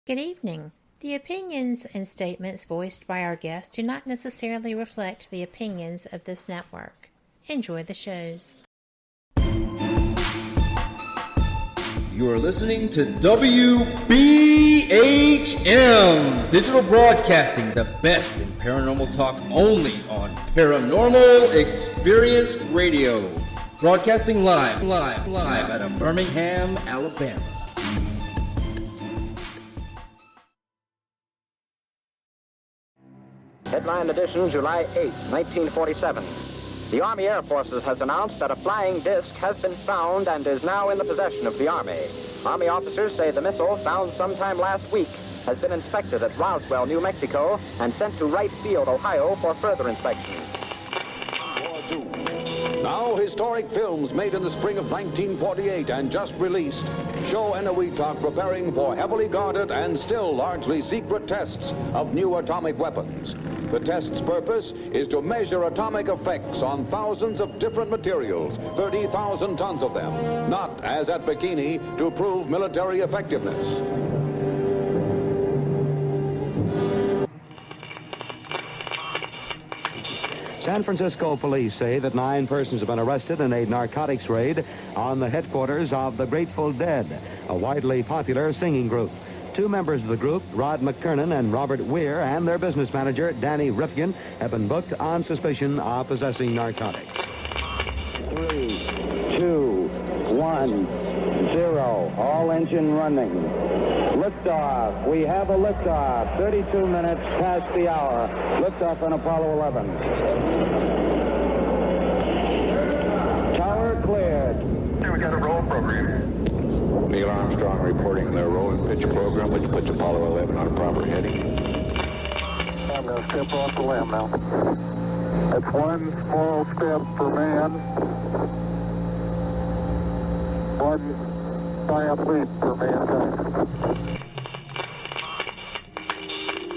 Good evening. The opinions and statements voiced by our guests do not necessarily reflect the opinions of this network. Enjoy the shows. You are listening to WBHM Digital Broadcasting, the best in paranormal talk only on Paranormal Experience Radio. Broadcasting live out of Birmingham, Alabama. Headline edition, July 8, 1947. The Army Air Forces has announced that a flying disc has been found and is now in the possession of the Army. Army officers say the missile, found sometime last week, has been inspected at Roswell, New Mexico, and sent to Wright Field, Ohio, for further inspection. Now, historic films made in the spring of 1948 and just released show Eniwetok preparing for heavily guarded and still largely secret tests of new atomic weapons. The test's purpose is to measure atomic effects on thousands of different materials, 30,000 tons of them, not, as at Bikini, to prove military effectiveness. San Francisco police say that 9 persons have been arrested in a narcotics raid on the headquarters of the Grateful Dead, a widely popular singing group. 2 members of the group, Rod McKernan and Robert Weir, and their business manager, Danny Rifkin, have been booked on suspicion of possessing narcotics. 3, 2, 1, 0. All engine running. Liftoff. We have a liftoff. 32 minutes past the hour. Liftoff on Apollo 11. Tower cleared. We got a roll program. Neil Armstrong reporting their roll and pitch program, which puts Apollo 11 on a proper heading. I'm going to step off the limb now. That's one small step for man, one giant leap for mankind.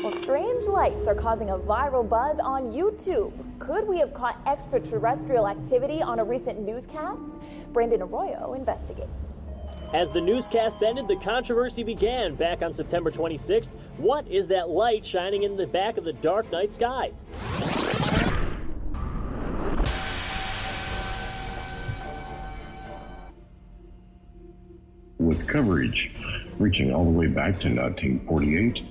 Well, strange lights are causing a viral buzz on YouTube. Could we have caught extraterrestrial activity on a recent newscast? Brandon Arroyo investigates. As the newscast ended, the controversy began back on September 26th. What is that light shining in the back of the dark night sky? With coverage reaching all the way back to 1948,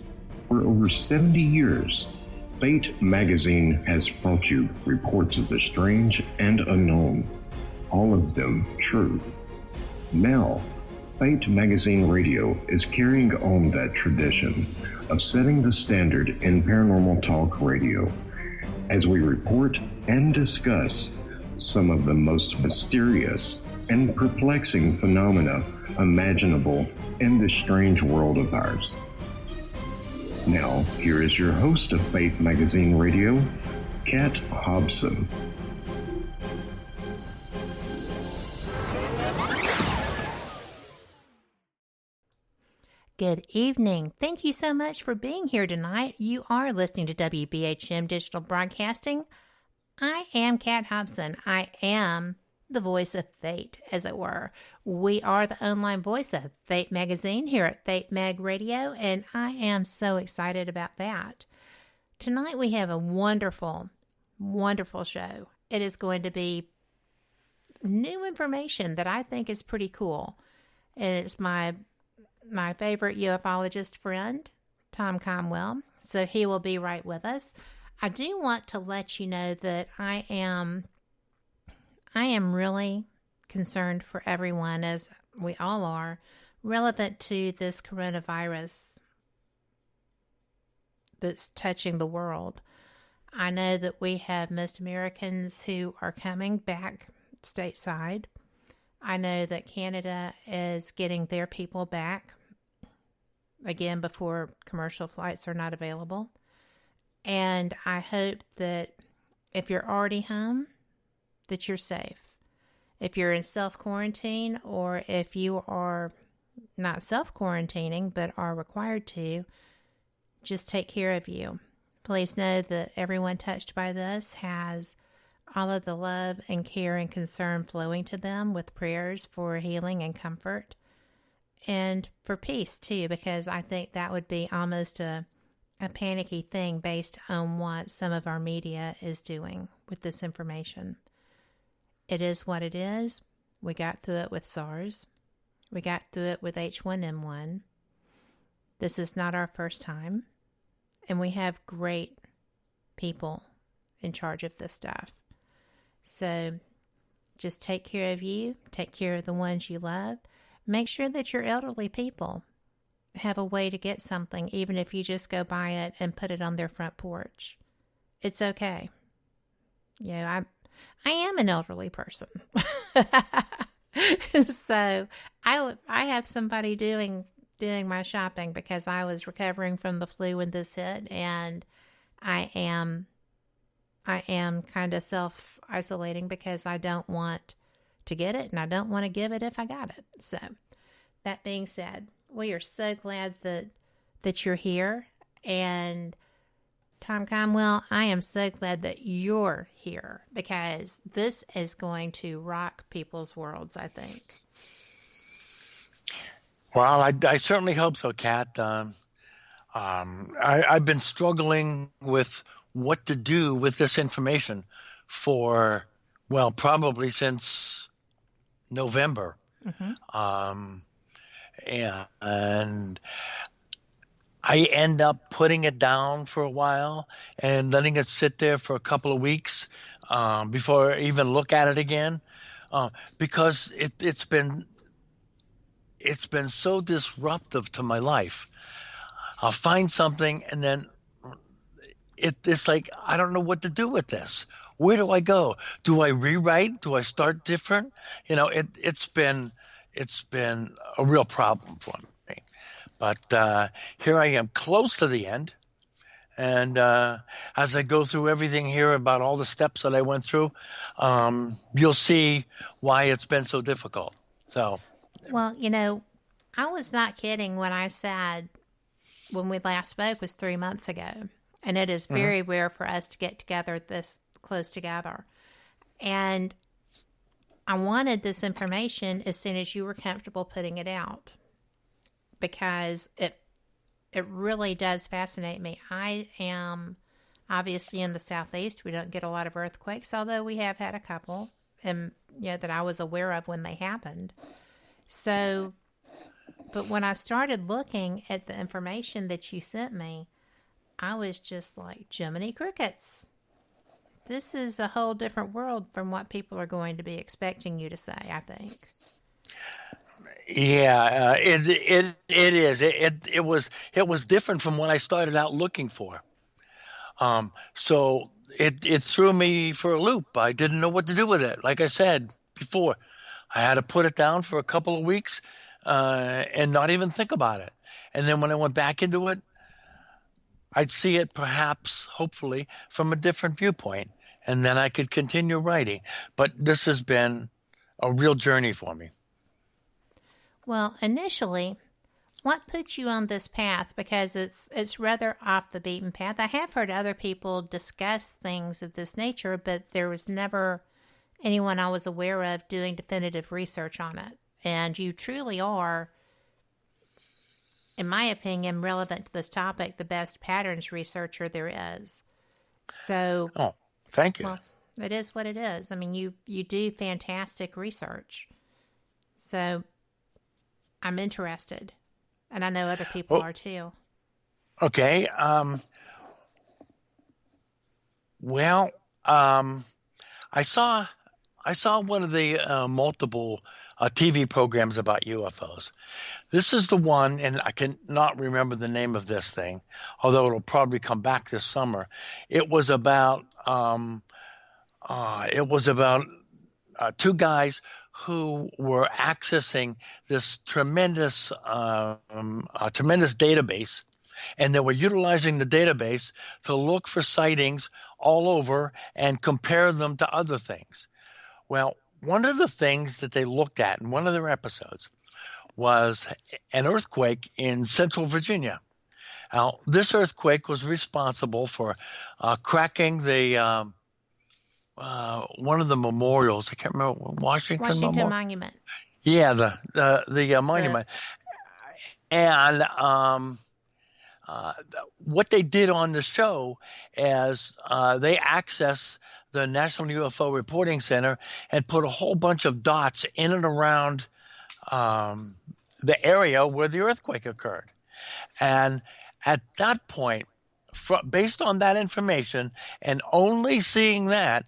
for over 70 years, Fate magazine has brought you reports of the strange and unknown, all of them true. Now, Fate Magazine Radio is carrying on that tradition of setting the standard in paranormal talk radio as we report and discuss some of the most mysterious and perplexing phenomena imaginable in this strange world of ours. Now, here is your host of Fate Magazine Radio, Kat Hobson. Good evening. Thank you so much for being here tonight. You are listening to WBHM Digital Broadcasting. I am Kat Hobson. I am the voice of Fate, as it were. We are the online voice of Fate Magazine here at Fate Mag Radio, and I am so excited about that. Tonight we have a wonderful, wonderful show. It is going to be new information that I think is pretty cool. And it's my favorite ufologist friend, Tom Conwell. So he will be right with us. I do want to let you know that I am really concerned for everyone, as we all are, relevant to this coronavirus that's touching the world. I know that we have most Americans who are coming back stateside. I know that Canada is getting their people back, again, before commercial flights are not available. And I hope that if you're already home, that you're safe. If you're in self-quarantine, or if you are not self-quarantining but are required to, just take care of you. Please know that everyone touched by this has all of the love and care and concern flowing to them, with prayers for healing and comfort. and for peace too, because I think that would be almost a panicky thing based on what some of our media is doing with this information. It is what it is. We got through it with SARS. We got through it with H1N1. This is not our first time. And we have great people in charge of this stuff. So just take care of you. Take care of the ones you love. Make sure that your elderly people have a way to get something, even if you just go buy it and put it on their front porch. It's okay. You know, I am an elderly person. So I have somebody doing my shopping because I was recovering from the flu when this hit, and I am kind of self-isolating because I don't want to get it, and I don't want to give it if I got it. So that being said, we are so glad that you're here, and Tom Conwell, I am so glad that you're here because this is going to rock people's worlds, I think. Well, I certainly hope so, Kat. I've been struggling with what to do with this information for, well, probably since November. Mm-hmm. And I end up putting it down for a while and letting it sit there for a couple of weeks before I even look at it again, because it's been so disruptive to my life. I'll find something and then it's like I don't know what to do with this. Where do I go? Do I rewrite? Do I start different? You know, it's been a real problem for me. But here I am close to the end. And as I go through everything here about all the steps that I went through, you'll see why it's been so difficult. So, well, you know, I was not kidding when I said when we last spoke was 3 months ago. And it is very rare for us to get together this close together. And I wanted this information as soon as you were comfortable putting it out, because it really does fascinate me. I am obviously in the Southeast. We don't get a lot of earthquakes, although we have had a couple, and that I was aware of when they happened. So, but when I started looking at the information that you sent me, I was just like, Jiminy Crickets. This is a whole different world from what people are going to be expecting you to say, I think. Yeah, it is. It was different from what I started out looking for. So it threw me for a loop. I didn't know what to do with it. Like I said before, I had to put it down for a couple of weeks and not even think about it. And then when I went back into it, I'd see it perhaps, hopefully, from a different viewpoint, and then I could continue writing. But this has been a real journey for me. Well, initially, what put you on this path? Because it's rather off the beaten path. I have heard other people discuss things of this nature, but there was never anyone I was aware of doing definitive research on it. And you truly are, in my opinion, relevant to this topic, the best patterns researcher there is. So, oh, thank you. Well, it is what it is. I mean, you do fantastic research. So, I'm interested, and I know other people are too. Okay. Well, I saw one of the multiple TV programs about UFOs. This is the one, and I cannot remember the name of this thing, although it'll probably come back this summer. It was about two guys who were accessing this tremendous database, and they were utilizing the database to look for sightings all over and compare them to other things. Well, one of the things that they looked at in one of their episodes was an earthquake in Central Virginia. Now, this earthquake was responsible for cracking the one of the memorials. I can't remember, Washington Monument. Yeah, the monument. And what they did on the show is they accessed the National UFO Reporting Center and put a whole bunch of dots in and around the area where the earthquake occurred. And at that point, based on that information and only seeing that,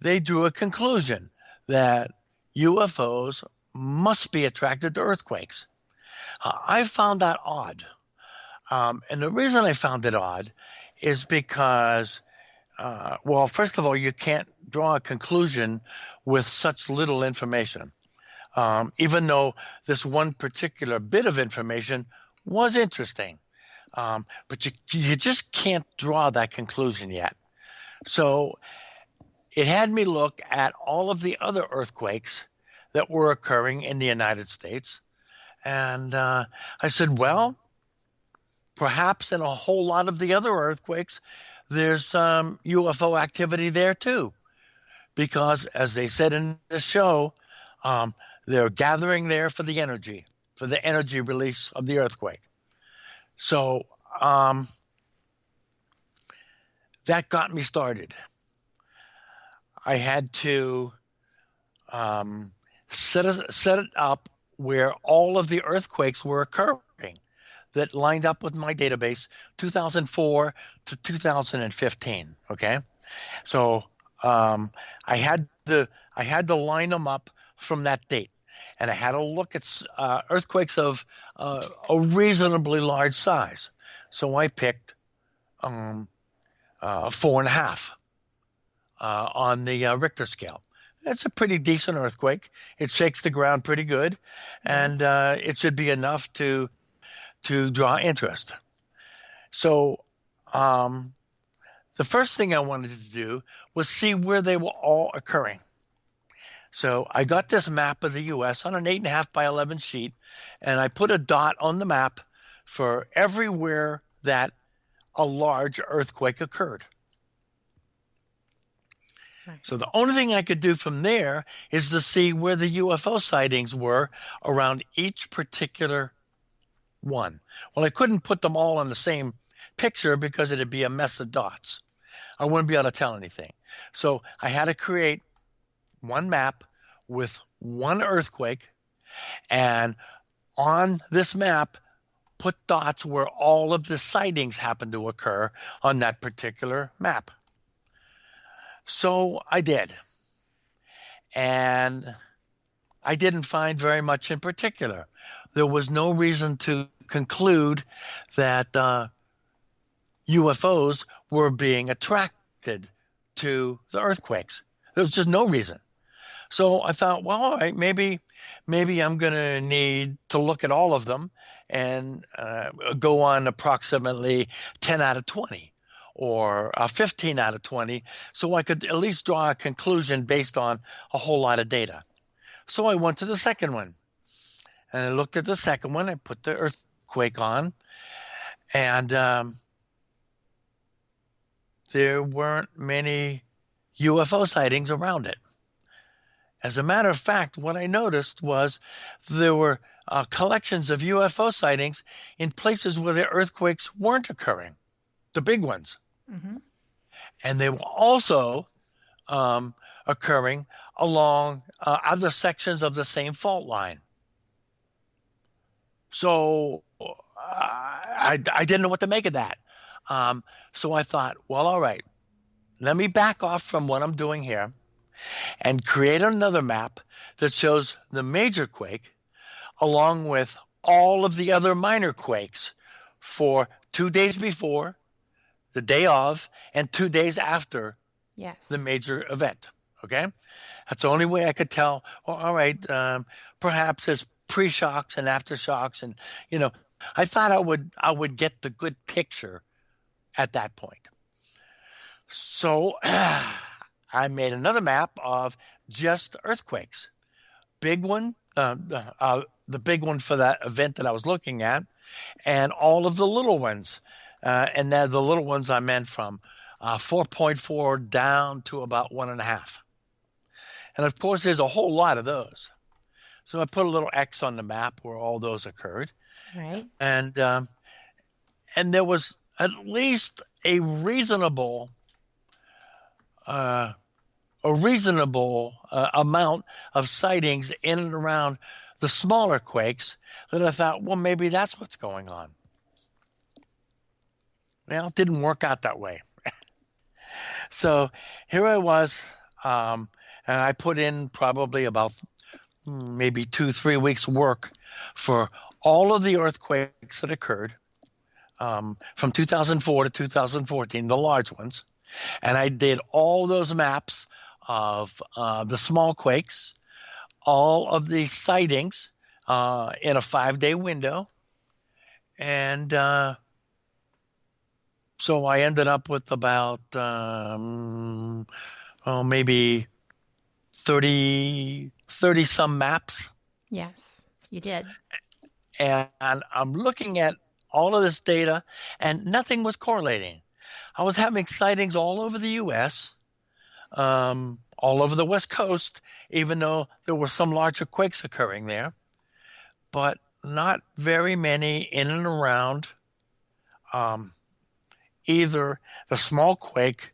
they drew a conclusion that UFOs must be attracted to earthquakes. I found that odd. And the reason I found it odd is because, well, first of all, you can't draw a conclusion with such little information. Even though this one particular bit of information was interesting. But you just can't draw that conclusion yet. So it had me look at all of the other earthquakes that were occurring in the United States. And I said, well, perhaps in a whole lot of the other earthquakes, there's some UFO activity there too. Because as they said in the show, they're gathering there for the energy release of the earthquake. So that got me started. I had to set it up where all of the earthquakes were occurring that lined up with my database, 2004 to 2015. Okay, so I had to line them up from that date, and I had to look at earthquakes of a reasonably large size. So I picked 4.5 on the Richter scale. It's a pretty decent earthquake. It shakes the ground pretty good, and it should be enough to draw interest. So the first thing I wanted to do was see where they were all occurring. So I got this map of the U.S. on an 8.5 by 11 sheet, and I put a dot on the map for everywhere that a large earthquake occurred. Right. So the only thing I could do from there is to see where the UFO sightings were around each particular one. Well, I couldn't put them all on the same picture because it'd be a mess of dots. I wouldn't be able to tell anything. So I had to create one map with one earthquake, and on this map, put dots where all of the sightings happened to occur on that particular map. So I did. And I didn't find very much in particular. There was no reason to conclude that UFOs were being attracted to the earthquakes. There was just no reason. So I thought, well, all right, maybe I'm going to need to look at all of them and go on approximately 10 out of 20 or 15 out of 20, so I could at least draw a conclusion based on a whole lot of data. So I went to the second one, and I looked at the second one. I put the earthquake on, and there weren't many UFO sightings around it. As a matter of fact, what I noticed was there were collections of UFO sightings in places where the earthquakes weren't occurring, the big ones. Mm-hmm. And they were also occurring along other sections of the same fault line. So I didn't know what to make of that. So I thought, well, all right, let me back off from what I'm doing here and create another map that shows the major quake along with all of the other minor quakes for 2 days before, the day of, and 2 days after the major event. Okay? That's the only way I could tell, well, all right, perhaps there's pre-shocks and aftershocks. And, I thought I would get the good picture at that point. So I made another map of just earthquakes. Big one, the big one for that event that I was looking at, and all of the little ones. And the little ones I meant from 4.4 down to about 1.5. And of course, there's a whole lot of those. So I put a little X on the map where all those occurred. Right. And there was at least a reasonable amount of sightings in and around the smaller quakes that I thought, well, maybe that's what's going on. Well, it didn't work out that way. So here I was, and I put in probably about maybe 2-3 weeks work for all of the earthquakes that occurred from 2004 to 2014, the large ones. And I did all those maps of the small quakes, all of the sightings in a 5-day window. And so I ended up with about maybe 30 some maps. Yes, you did. And I'm looking at all of this data, and nothing was correlating. I was having sightings all over the U.S., all over the West Coast, even though there were some larger quakes occurring there, but not very many in and around either the small quake,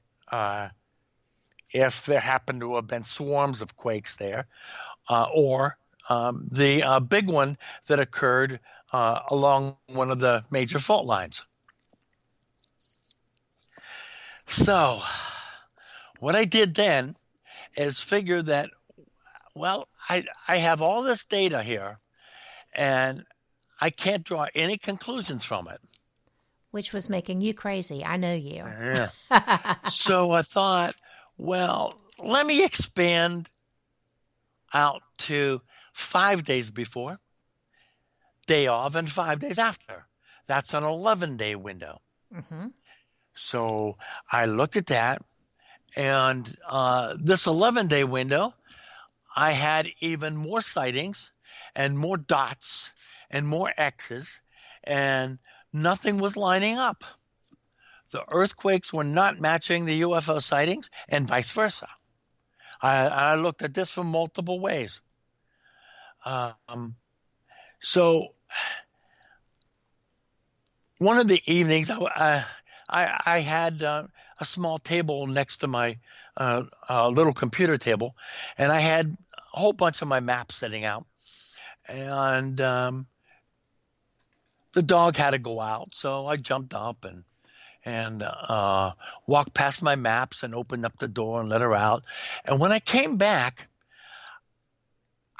if there happened to have been swarms of quakes there, or the big one that occurred along one of the major fault lines. So what I did then is figure that, well, I have all this data here, and I can't draw any conclusions from it. Which was making you crazy. I know you. Yeah. So I thought, well, let me expand out to 5 days before, day of, and 5 days after. That's an 11-day window. Mm-hmm. So I looked at that, and this 11-day window, I had even more sightings and more dots and more X's, and nothing was lining up. The earthquakes were not matching the UFO sightings, and vice versa. I looked at this from multiple ways. So one of the evenings, I had a small table next to my little computer table, and I had a whole bunch of my maps sitting out. And the dog had to go out, so I jumped up and walked past my maps and opened up the door and let her out. And when I came back,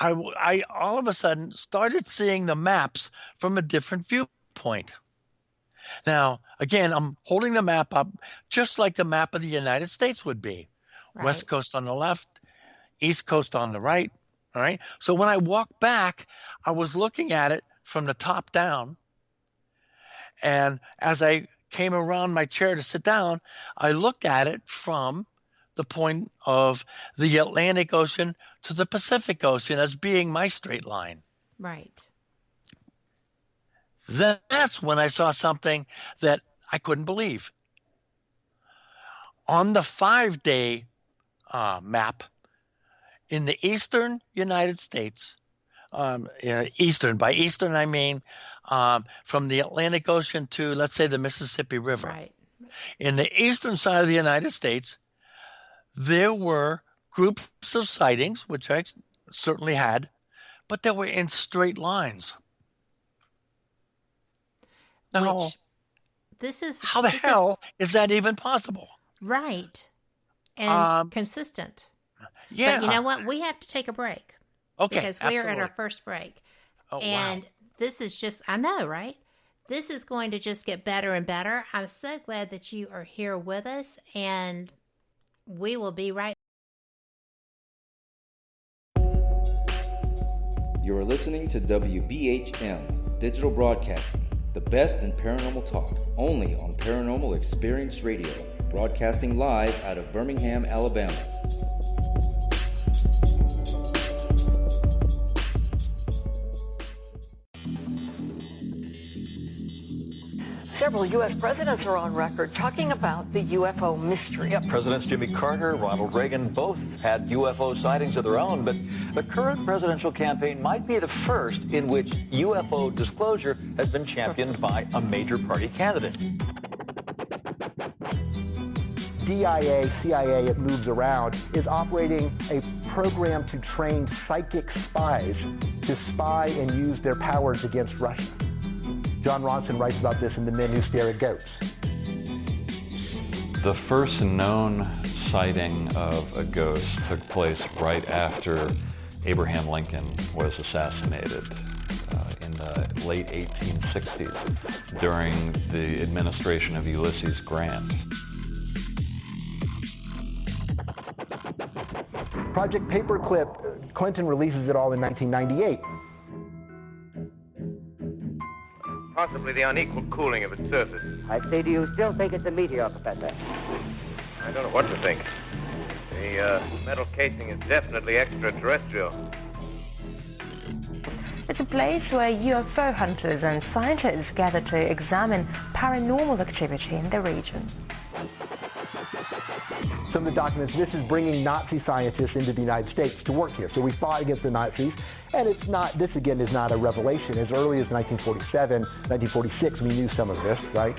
I all of a sudden started seeing the maps from a different viewpoint. Now, again, I'm holding the map up just like the map of the United States would be. Right. West Coast on the left, East Coast on the right. All right. So when I walked back, I was looking at it from the top down. And as I came around my chair to sit down, I looked at it from the point of the Atlantic Ocean to the Pacific Ocean as being my straight line. Right. That's when I saw something that I couldn't believe. On the 5-day map in the eastern United States, eastern, by eastern I mean from the Atlantic Ocean to, let's say, the Mississippi River. Right. In the eastern side of the United States, there were groups of sightings, which I certainly had, but they were in straight lines. Now, how the hell is that even possible? Right. And consistent. Yeah. But you know what? We have to take a break. Okay. Because we are at our first break. Oh, and wow. This is just, I know, right? This is going to just get better and better. I'm so glad that you are here with us, and we will be right You are listening to WBHM Digital Broadcasting, the best in paranormal talk, only on Paranormal Experience Radio, broadcasting live out of Birmingham, Alabama. Several U.S. presidents are on record talking about the UFO mystery. Yeah, Presidents Jimmy Carter, Ronald Reagan both had UFO sightings of their own, but the current presidential campaign might be the first in which UFO disclosure has been championed by a major party candidate. DIA, CIA, it moves around, is operating a program to train psychic spies to spy and use their powers against Russia. John Ronson writes about this in The Men Who Stare at Goats. The first known sighting of a ghost took place right after Abraham Lincoln was assassinated in the late 1860s during the administration of Ulysses Grant. Project Paperclip, Clinton releases it all in 1998. Possibly the unequal cooling of its surface. I say, do you still think it's a meteor, Professor? I don't know what to think. The metal casing is definitely extraterrestrial. It's a place where UFO hunters and scientists gather to examine paranormal activity in the region. Some of the documents, this is bringing Nazi scientists into the United States to work here. So we fought against the Nazis, and it's not, this again is not a revelation. As early as 1947, 1946, we knew some of this, right?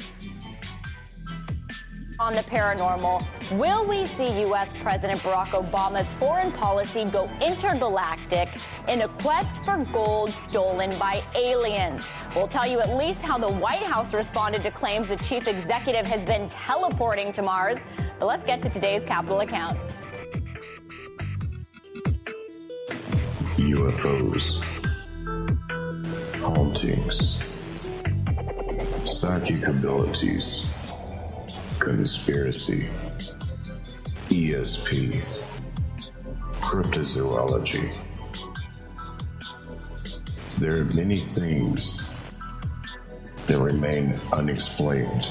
On the paranormal, will we see U.S. President Barack Obama's foreign policy go intergalactic in a quest for gold stolen by aliens? We'll tell you at least how the White House responded to claims the chief executive has been teleporting to Mars. But let's get to today's Capitol account. UFOs, hauntings, psychic abilities, conspiracy, ESP, cryptozoology. There are many things that remain unexplained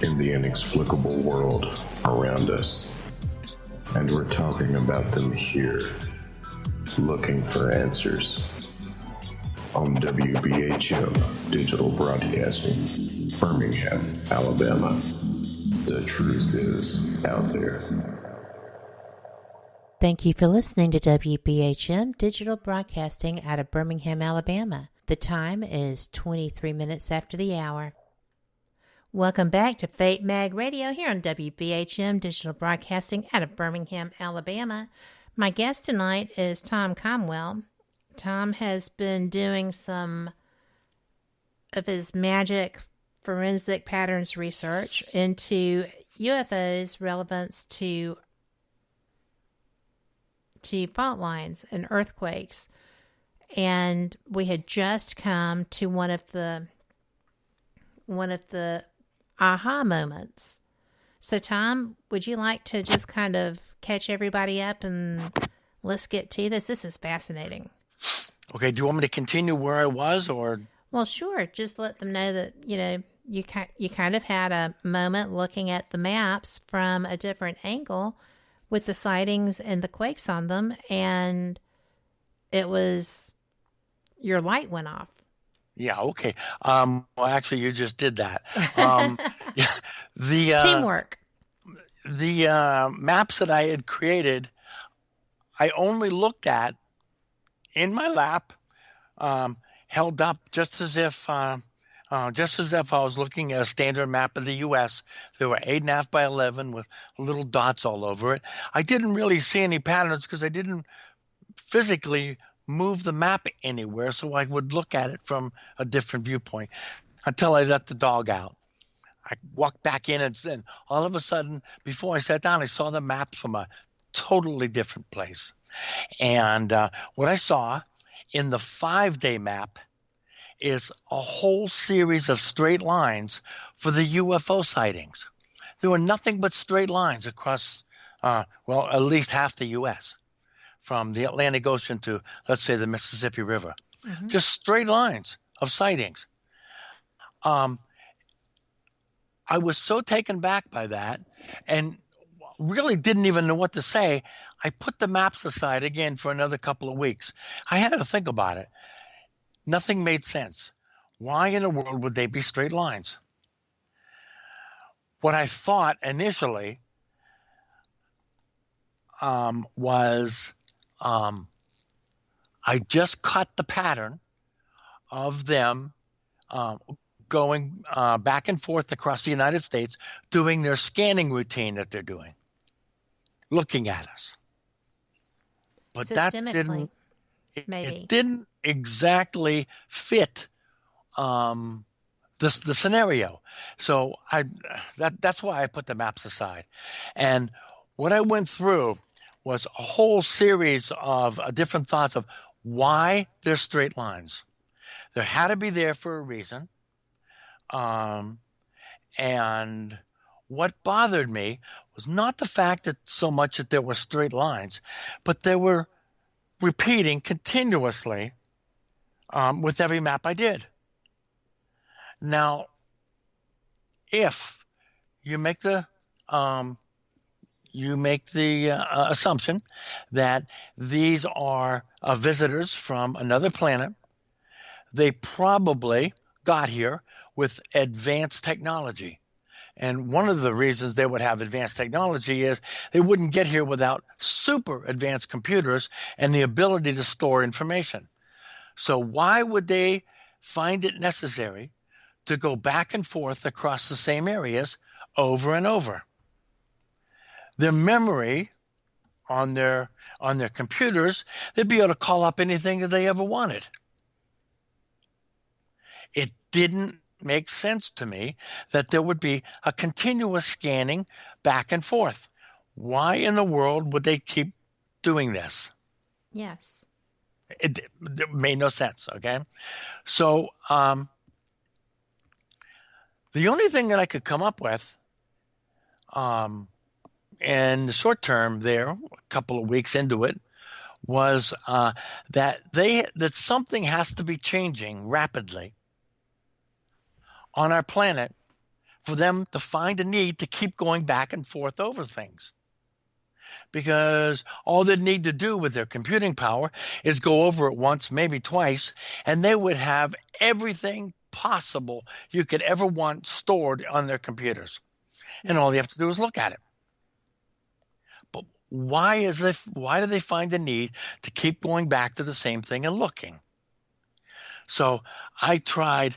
in the inexplicable world around us, and we're talking about them here, looking for answers on WBHM Digital Broadcasting, Birmingham, Alabama. The truth is out there. Thank you for listening to WBHM Digital Broadcasting out of Birmingham, Alabama. The time is 23 minutes after the hour. Welcome back to Fate Mag Radio here on WBHM Digital Broadcasting out of Birmingham, Alabama. My guest tonight is Tom Conwell. Tom has been doing some of his magic forensic patterns research into UFOs' relevance to fault lines and earthquakes. And we had just come to one of the aha moments. So Tom, would you like to just kind of catch everybody up and let's get to this? This is fascinating. Okay, do you want me to continue where I was, or? Well, sure. Just let them know that, you kind of had a moment looking at the maps from a different angle with the sightings and the quakes on them, and it was your light went off. Yeah, okay. Well, actually, you just did that. The teamwork. The maps that I had created, I only looked at in my lap, held up just as if I was looking at a standard map of the U.S. There were 8.5 by 11 with little dots all over it. I didn't really see any patterns because I didn't physically move the map anywhere, so I would look at it from a different viewpoint until I let the dog out. I walked back in, and then all of a sudden, before I sat down, I saw the maps from a totally different place. And what I saw in the 5-day map is a whole series of straight lines for the UFO sightings. There were nothing but straight lines across, at least half the U.S., from the Atlantic Ocean to, let's say, the Mississippi River. Mm-hmm. Just straight lines of sightings. I was so taken back by that and really didn't even know what to say. I put the maps aside again for another couple of weeks. I had to think about it. Nothing made sense. Why in the world would they be straight lines? What I thought initially was I just caught the pattern of them going back and forth across the United States, doing their scanning routine that they're doing, looking at us. But that didn't, it didn't exactly fit the scenario. So that's why I put the maps aside. And what I went through was a whole series of different thoughts of why there's straight lines. There had to be there for a reason. And what bothered me was not the fact that so much that there were straight lines, but they were repeating continuously with every map I did. Now, if you make the assumption that these are visitors from another planet, they probably got here with advanced technology. And one of the reasons they would have advanced technology is they wouldn't get here without super advanced computers and the ability to store information. So why would they find it necessary to go back and forth across the same areas over and over? Their memory on their computers, they'd be able to call up anything that they ever wanted. It didn't make sense to me that there would be a continuous scanning back and forth. Why in the world would they keep doing this? Yes. It made no sense, okay? So the only thing that I could come up with in the short term there, a couple of weeks into it, was that something has to be changing rapidly on our planet for them to find a need to keep going back and forth over things. Because all they need to do with their computing power is go over it once, maybe twice, and they would have everything possible you could ever want stored on their computers. And all you have to do is look at it. But why do they find the need to keep going back to the same thing and looking? So I tried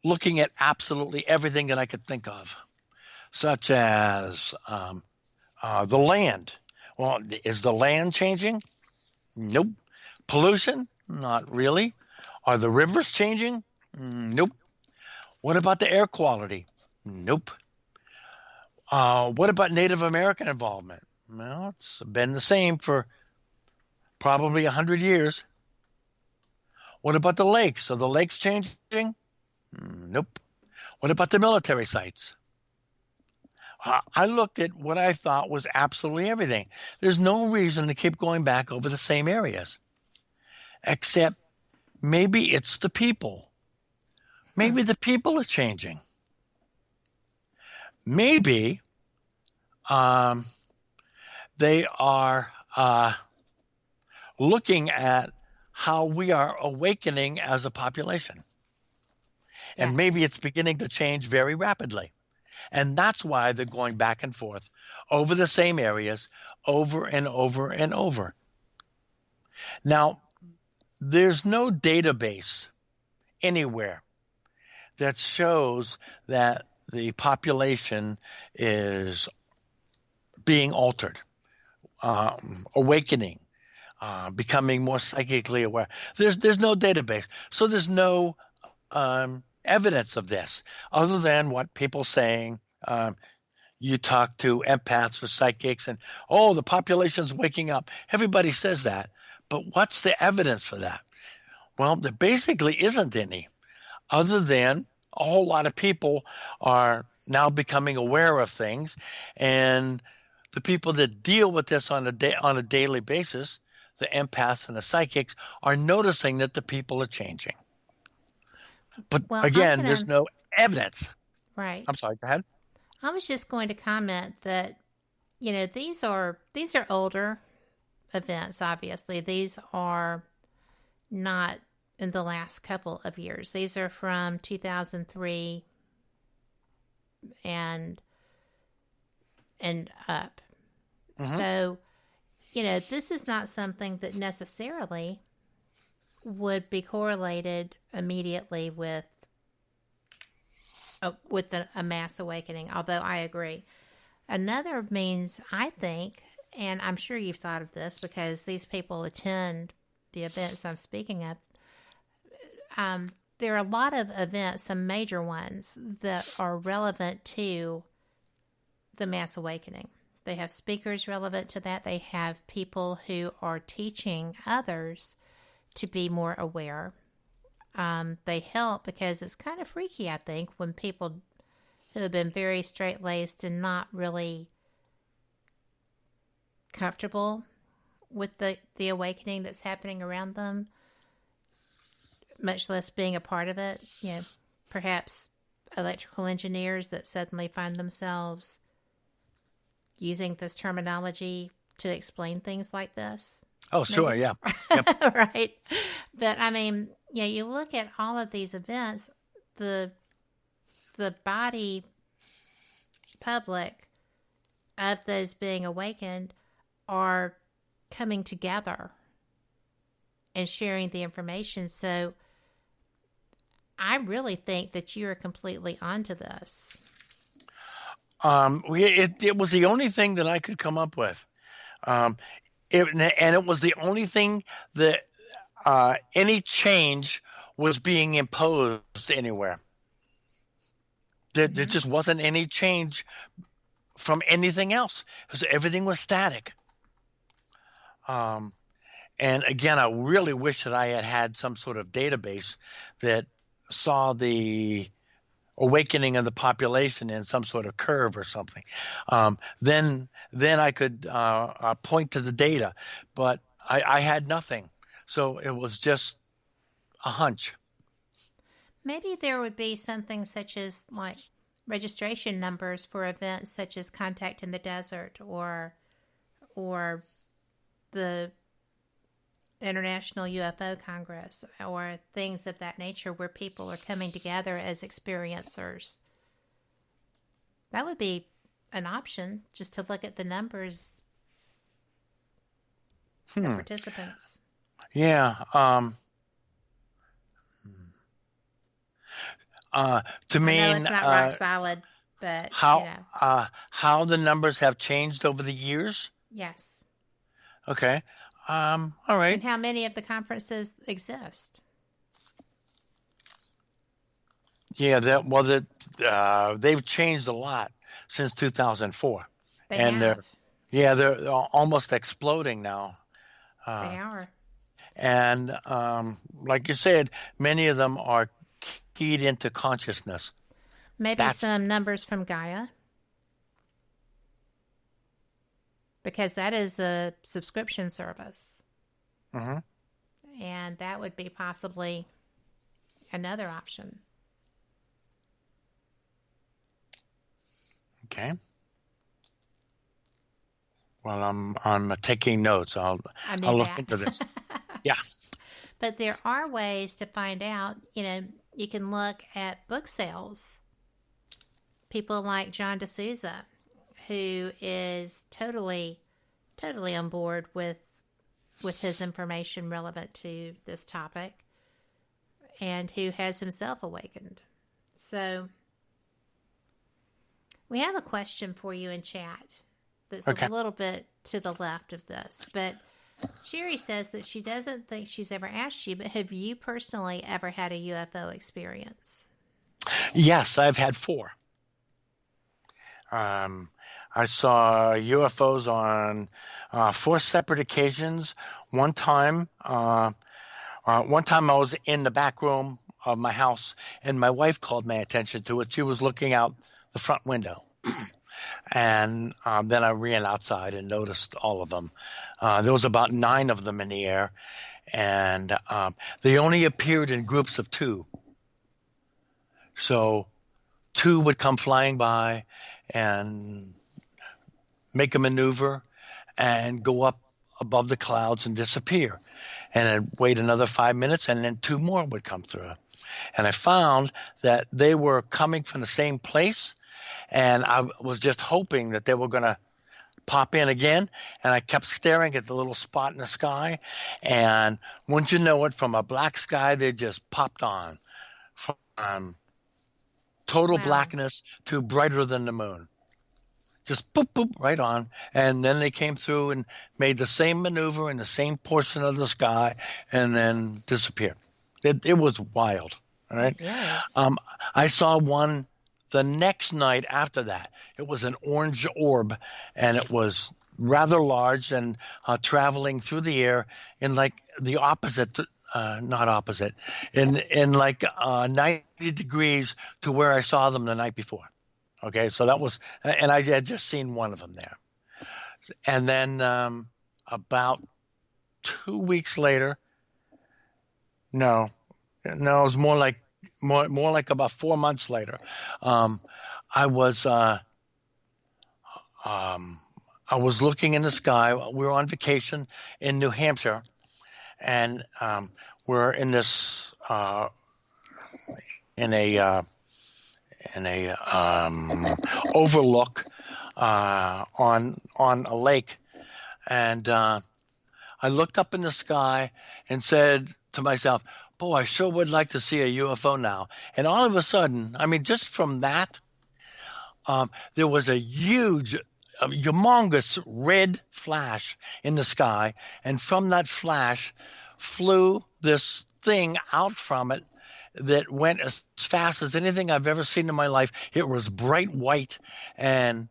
looking at absolutely everything that I could think of, such as the land. Well, is the land changing? Nope. Pollution? Not really. Are the rivers changing? Nope. What about the air quality? Nope. What about Native American involvement? Well, it's been the same for probably 100 years. What about the lakes? Are the lakes changing? Nope. What about the military sites? I looked at what I thought was absolutely everything. There's no reason to keep going back over the same areas, except maybe it's the people. Maybe the people are changing. Maybe they are looking at how we are awakening as a population. And maybe it's beginning to change very rapidly. And that's why they're going back and forth over the same areas over and over and over. Now, there's no database anywhere that shows that the population is being altered, awakening, becoming more psychically aware. There's no database. So there's no evidence of this other than what people saying. You talk to empaths or psychics and, the population's waking up. Everybody says that. But what's the evidence for that? Well, there basically isn't any, other than a whole lot of people are now becoming aware of things. And the people that deal with this on a daily basis, the empaths and the psychics, are noticing that the people are changing. But again, there's no evidence. Right. I'm sorry, go ahead. I was just going to comment that, these are older events, obviously. These are not in the last couple of years. These are from 2003 and up. Mm-hmm. So this is not something that necessarily would be correlated immediately with a mass awakening, although I agree. Another means, I think, and I'm sure you've thought of this because these people attend the events I'm speaking of, there are a lot of events, some major ones, that are relevant to the mass awakening. They have speakers relevant to that. They have people who are teaching others to be more aware. They help because it's kind of freaky, I think, when people who have been very straight-laced and not really comfortable with the awakening that's happening around them, much less being a part of it. Perhaps electrical engineers that suddenly find themselves using this terminology to explain things like this. Oh, sure, maybe. Yeah. Yep. Right. But I mean, you look at all of these events, the body public of those being awakened are coming together and sharing the information. So I really think that you're completely onto this. It was the only thing that I could come up with. It was the only thing that any change was being imposed anywhere. There just wasn't any change from anything else because everything was static. And again, I really wish that I had some sort of database that saw the awakening of the population in some sort of curve or something. Then I could point to the data, but I had nothing. So it was just a hunch. Maybe there would be something such as like registration numbers for events such as Contact in the Desert or the International UFO Congress or things of that nature where people are coming together as experiencers. That would be an option, just to look at the numbers of participants. Yeah. To me, I know it's not rock solid, but how the numbers have changed over the years. Yes. Okay. All right. And how many of the conferences exist? Yeah, they've changed a lot since 2004. They're almost exploding now. They are. And like you said, many of them are keyed into consciousness. Maybe some numbers from Gaia. Because that is a subscription service. Mm-hmm. And that would be possibly another option. Okay. Well, I'm taking notes. I'll look into this. Yeah. But there are ways to find out. You can look at book sales. People like John D'Souza, who is totally on board with his information relevant to this topic, and who has himself awakened. So we have a question for you in chat that's a little bit to the left of this, but Sherry says that she doesn't think she's ever asked you, but have you personally ever had a UFO experience? Yes, I've had 4. I saw UFOs on 4 separate occasions. One time I was in the back room of my house, and my wife called my attention to it. She was looking out the front window. And then I ran outside and noticed all of them. There was about 9 of them in the air, and they only appeared in groups of 2. So 2 would come flying by and make a maneuver and go up above the clouds and disappear. And I'd wait another 5 minutes, and then 2 more would come through. And I found that they were coming from the same place, and I was just hoping that they were going to pop in again, and I kept staring at the little spot in the sky, and wouldn't you know it, from a black sky, they just popped on from total blackness to brighter than the moon. Just boop, boop, right on. And then they came through and made the same maneuver in the same portion of the sky and then disappeared. It was wild. All right. Yes. I saw one the next night after that. It was an orange orb, and it was rather large and traveling through the air in like the opposite, not opposite, in like 90 degrees to where I saw them the night before. Okay, so that was, and I had just seen one of them there. And then about 2 weeks later, no, it was more like about 4 months later. I was looking in the sky. We were on vacation in New Hampshire, and we're in this in a overlook on a lake, and I looked up in the sky and said to myself, "Boy, I sure would like to see a UFO now." And all of a sudden, I mean, just from that, there was a humongous red flash in the sky, and from that flash flew this thing out from it that went as fast as anything I've ever seen in my life. It was bright white, and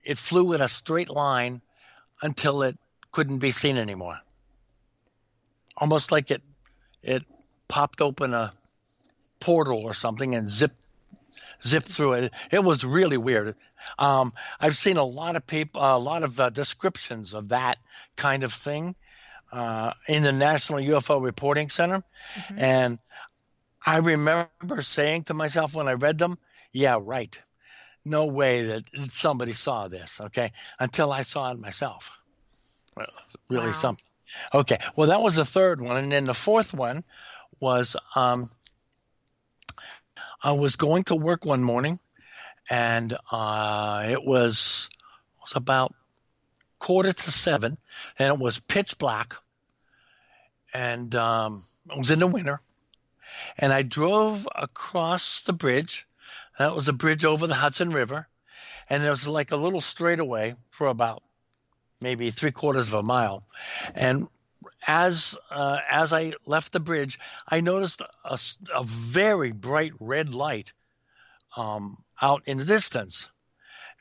it flew in a straight line until it couldn't be seen anymore. Almost like it popped open a portal or something and zipped through it. It was really weird. I've seen a lot of descriptions of that kind of thing in the National UFO Reporting Center, and I remember saying to myself when I read them, yeah, right. No way that somebody saw this, okay, until I saw it myself. Well, really something. Okay, well, that was the third one. And then the fourth one was I was going to work one morning, and it was about 6:45, and it was pitch black, and it was in the winter. And I drove across the bridge. That was a bridge over the Hudson River. And there was like a little straightaway for about maybe 3/4 of a mile. And as I left the bridge, I noticed a very bright red light out in the distance.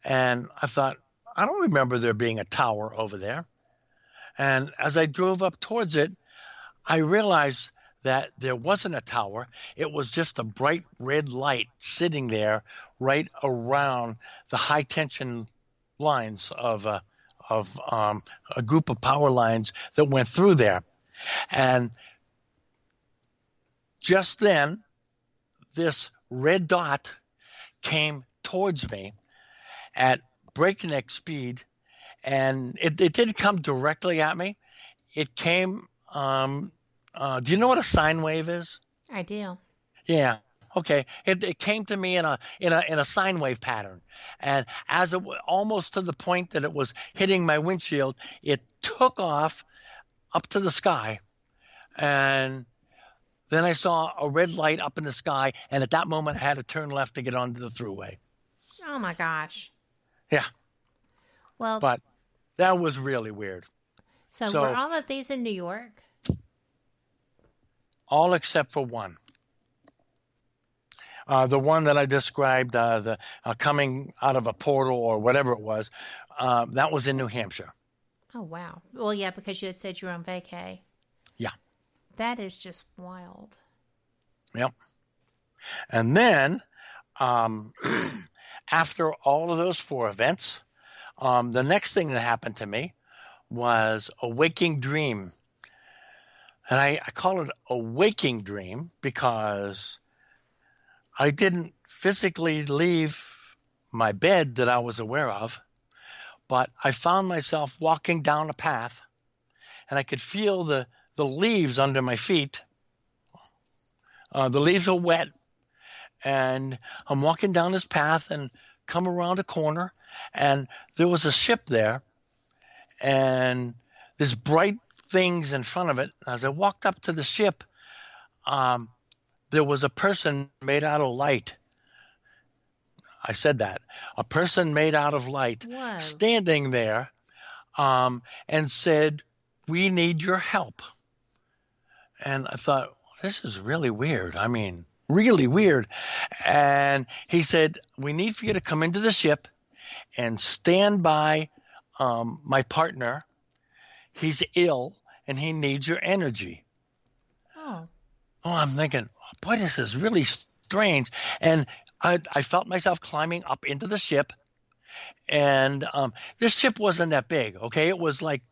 And I thought, I don't remember there being a tower over there. And as I drove up towards it, I realized that there wasn't a tower. It was just a bright red light sitting there right around the high tension lines of a group of power lines that went through there. And just then, this red dot came towards me at breakneck speed, and it didn't come directly at me. It came do you know what a sine wave is? I do. Yeah. Okay. It came to me in a sine wave pattern, and as it almost to the point that it was hitting my windshield, it took off up to the sky, and then I saw a red light up in the sky, and at that moment I had to turn left to get onto the thruway. Oh my gosh. Yeah. Well, but that was really weird. So were all of these in New York? All except for one. The one that I described, the coming out of a portal or whatever it was, that was in New Hampshire. Oh, wow. Well, yeah, because you had said you were on vacay. Yeah. That is just wild. Yep. And then, after all of those 4 events, the next thing that happened to me was a waking dream. And I call it a waking dream because I didn't physically leave my bed that I was aware of, but I found myself walking down a path, and I could feel the leaves under my feet. The leaves are wet, and I'm walking down this path and come around a corner, And there was a ship there, and there's bright things in front of it. As I walked up to the ship, there was a person made out of light. I said that. A person made out of light Whoa. standing there, and said, "We need your help." And I thought, this is really weird. I mean, really weird. And he said, "We need for you to come into the ship and stand by my partner. He's ill and he needs your energy." Oh. Oh, I'm thinking, boy, this is really strange. And I felt myself climbing up into the ship. And this ship wasn't that big, okay? It was like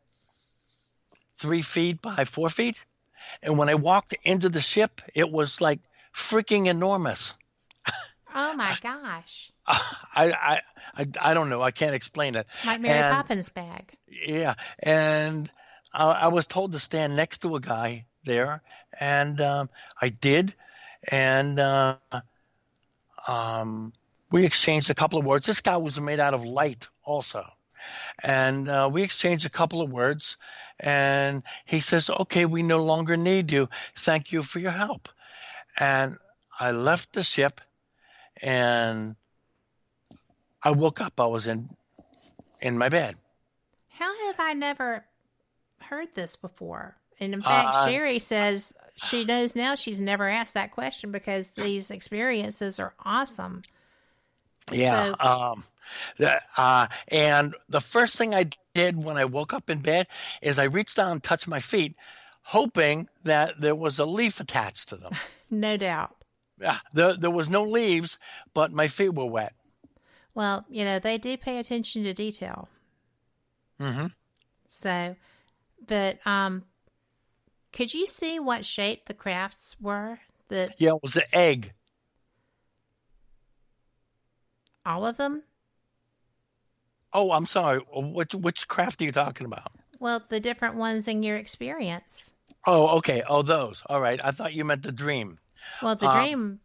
3 feet by 4 feet. And when I walked into the ship, it was like freaking enormous. Oh my gosh. I don't know. I can't explain it. Like Mary Poppins bag. Yeah. And I was told to stand next to a guy there. And I did. And we exchanged a couple of words. This guy was made out of light also. And we exchanged a couple of words. And he says, "Okay, we no longer need you. Thank you for your help." And I left the ship, and I woke up. I was in my bed. How have I never heard this before? And in fact, Sherry says she knows now she's never asked that question because these experiences are awesome. Yeah. So, and the first thing I did when I woke up in bed is I reached down and touched my feet, hoping that there was a leaf attached to them. No doubt. Yeah, there was no leaves, but my feet were wet. Well, they do pay attention to detail. Mm-hmm. So, but could you see what shape the crafts were? Yeah, it was an egg. All of them? Oh, I'm sorry. Which craft are you talking about? Well, the different ones in your experience. Oh, okay. Oh, those. All right. I thought you meant the dream. Well, the dream,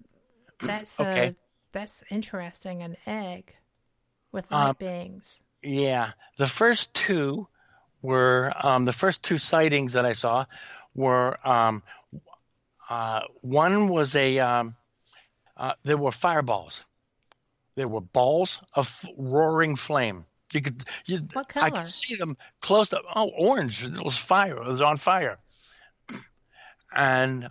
that's okay. That's interesting. An egg with light beings. Yeah. The first two were the first two sightings that I saw were one was there were fireballs. There were balls of roaring flame. What color? I could see them close up. Oh, orange. It was fire. It was on fire. And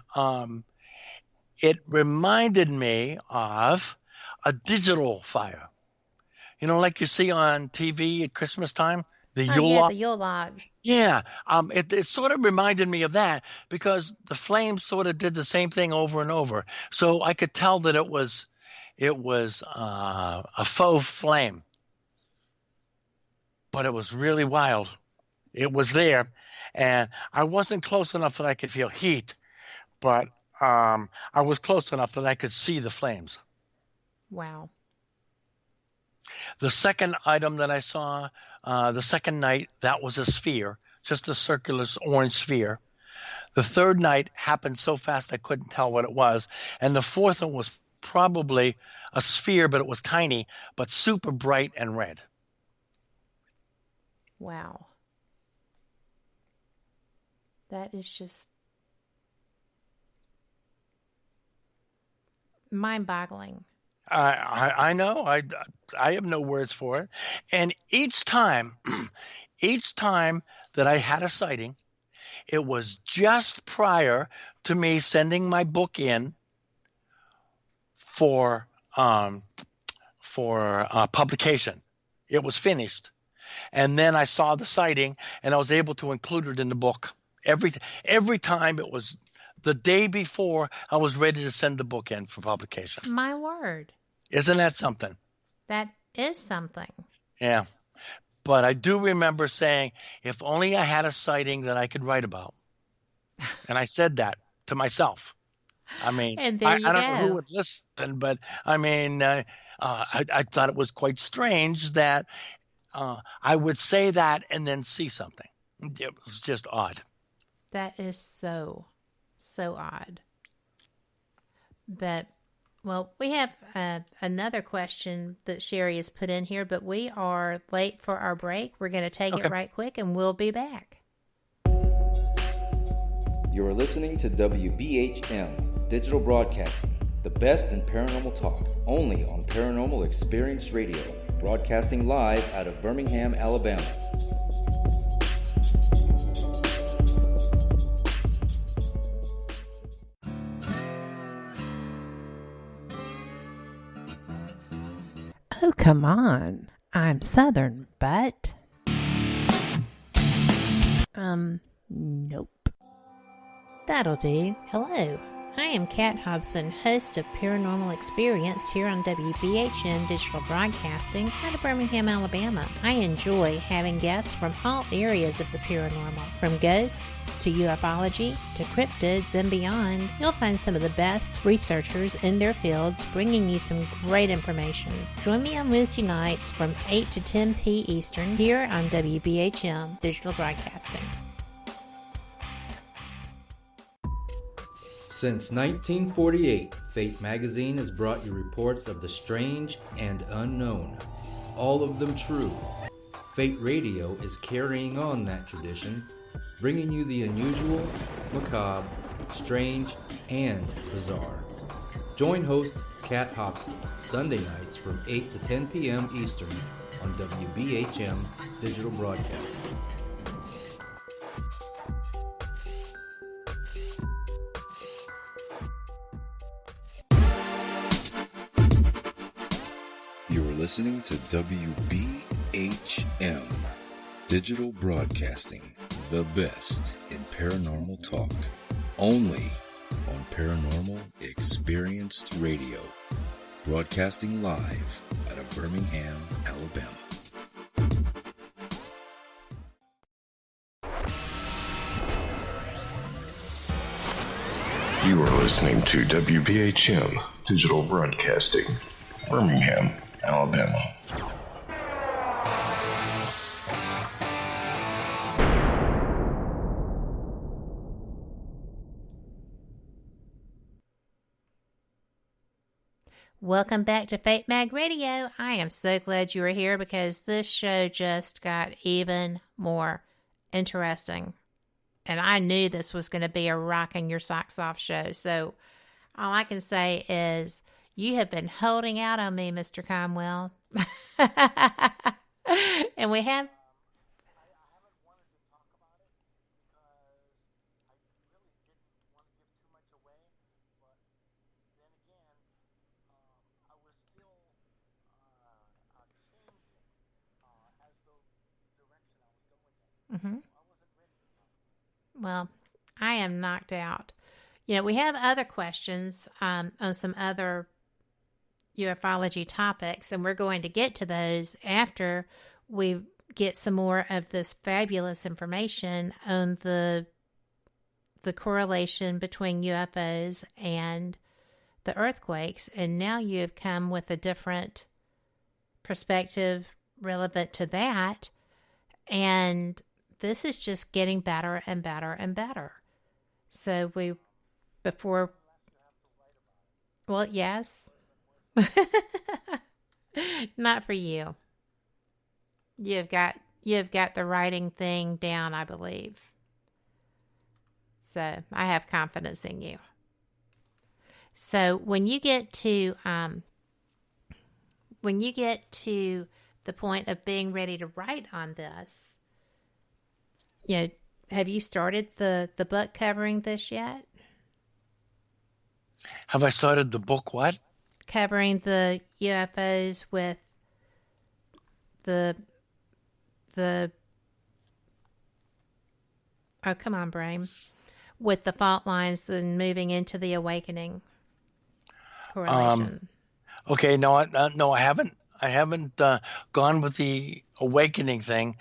it reminded me of a digital fire. Like you see on TV at Christmas time, the Yule log. The Yule log. Yeah, it sort of reminded me of that because the flames sort of did the same thing over and over. So I could tell that it was a faux flame, but it was really wild. It was there, and I wasn't close enough that I could feel heat, but I was close enough that I could see the flames. Wow. The second item that I saw, the second night, that was a sphere, just a circular orange sphere. The third night happened so fast I couldn't tell what it was, and the fourth one was probably a sphere, but it was tiny, but super bright and red. Wow. That is just mind-boggling. I know. I have no words for it. And each time that I had a sighting, it was just prior to me sending my book in for publication. It was finished, and then I saw the sighting, and I was able to include it in the book. Every time it was the day before I was ready to send the book in for publication. My word. Isn't that something? That is something. Yeah. But I do remember saying, if only I had a sighting that I could write about. And I said that to myself. I mean, and there I you don't go. know who would listen, but I mean, I thought it was quite strange that I would say that and then see something. It was just odd. That is so odd. But Well, we have another question that Sherry has put in here, but we are late for our break. We're going to take it right quick, and we'll be back. You are listening to WBHM Digital Broadcasting, the best in paranormal talk, only on Paranormal Experience Radio, broadcasting live out of Birmingham, Alabama. Oh, come on. I'm Southern, but... Nope. That'll do. Hello. I am Kat Hobson, host of Paranormal Experience here on WBHM Digital Broadcasting out of Birmingham, Alabama. I enjoy having guests from all areas of the paranormal, from ghosts to ufology to cryptids and beyond. You'll find some of the best researchers in their fields bringing you some great information. Join me on Wednesday nights from 8 to 10 p. Eastern here on WBHM Digital Broadcasting. Since 1948, Fate magazine has brought you reports of the strange and unknown, all of them true. Fate Radio is carrying on that tradition, bringing you the unusual, macabre, strange, and bizarre. Join host Kat Hobson Sunday nights from 8 to 10 p.m. Eastern on WBHM Digital Broadcasting. You're listening to WBHM Digital Broadcasting, the best in paranormal talk, only on Paranormal Experienced Radio, broadcasting live out of Birmingham, Alabama. You are listening to WBHM Digital Broadcasting, Birmingham, Alabama. Welcome back to Fate Mag Radio. I am so glad you are here because this show just got even more interesting. And I knew this was going to be a rocking your socks off show. So all I can say is you have been holding out on me, Mr. Conwell. And we have... Well, I am knocked out. You know, we have other questions on some other ufology topics, and we're going to get to those after we get some more of this fabulous information on the correlation between UFOs and the earthquakes. And now you have come with a different perspective relevant to that, and this is just getting better and better and better. So well, yes. Not for you. You've got the writing thing down, I believe. So I have confidence in you. So when you get to the point of being ready to write on this, you know, have you started the book covering this yet? Have I started the book what? Covering the UFOs with the oh, come on, brain. With the fault lines, then moving into the awakening correlation. Okay, no, I haven't. I haven't gone with the awakening thing.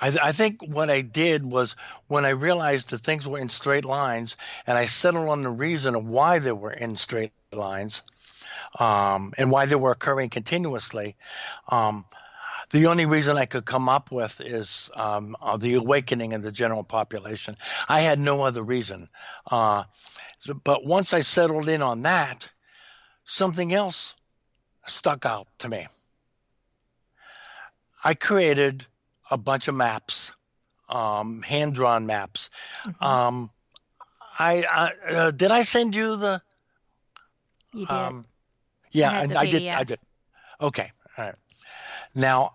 I think what I did was when I realized that things were in straight lines, and I settled on the reason of why they were in straight lines, and why they were occurring continuously. The only reason I could come up with is the awakening in the general population. I had no other reason. But once I settled in on that, something else stuck out to me. I created a bunch of maps, hand-drawn maps. Mm-hmm. Did I send you the? You did. Yeah, I did. I did. Okay, all right. Now,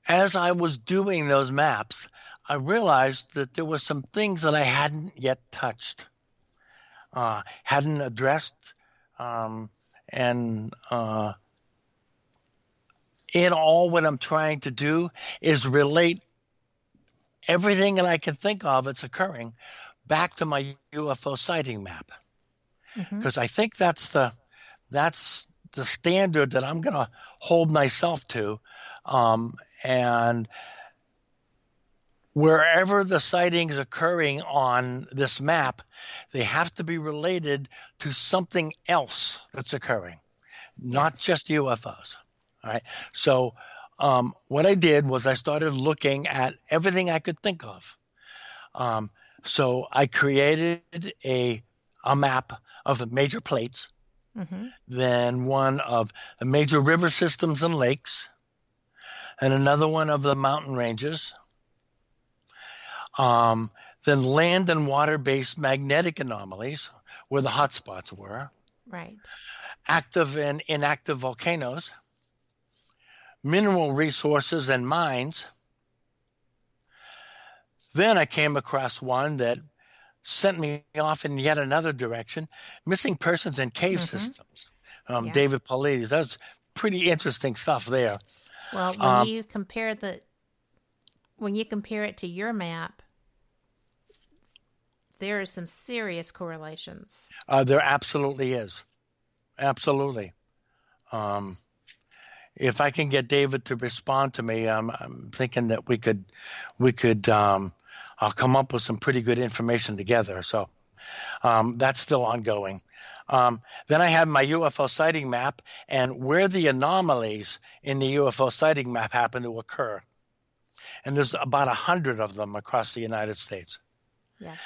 as I was doing those maps, I realized that there were some things that I hadn't yet touched, hadn't addressed, and in all, what I'm trying to do is relate everything that I can think of that's occurring back to my UFO sighting map, because I think that's the standard that I'm going to hold myself to, and wherever the sightings occurring on this map, they have to be related to something else that's occurring, not just UFOs. All right. So what I did was I started looking at everything I could think of. So I created a map of the major plates, then one of the major river systems and lakes, and another one of the mountain ranges, then land and water-based magnetic anomalies, where the hotspots were, right, active and inactive volcanoes, mineral resources and mines. Then I came across one that sent me off in yet another direction, missing persons in cave systems. David Paulides, that's pretty interesting stuff there. Well, when you compare it to your map, there are some serious correlations. There absolutely is. Absolutely. If I can get David to respond to me, I'm thinking that we could I'll come up with some pretty good information together. So that's still ongoing. Then I have my UFO sighting map and where the anomalies in the UFO sighting map happen to occur. And there's about 100 of them across the United States. Yes.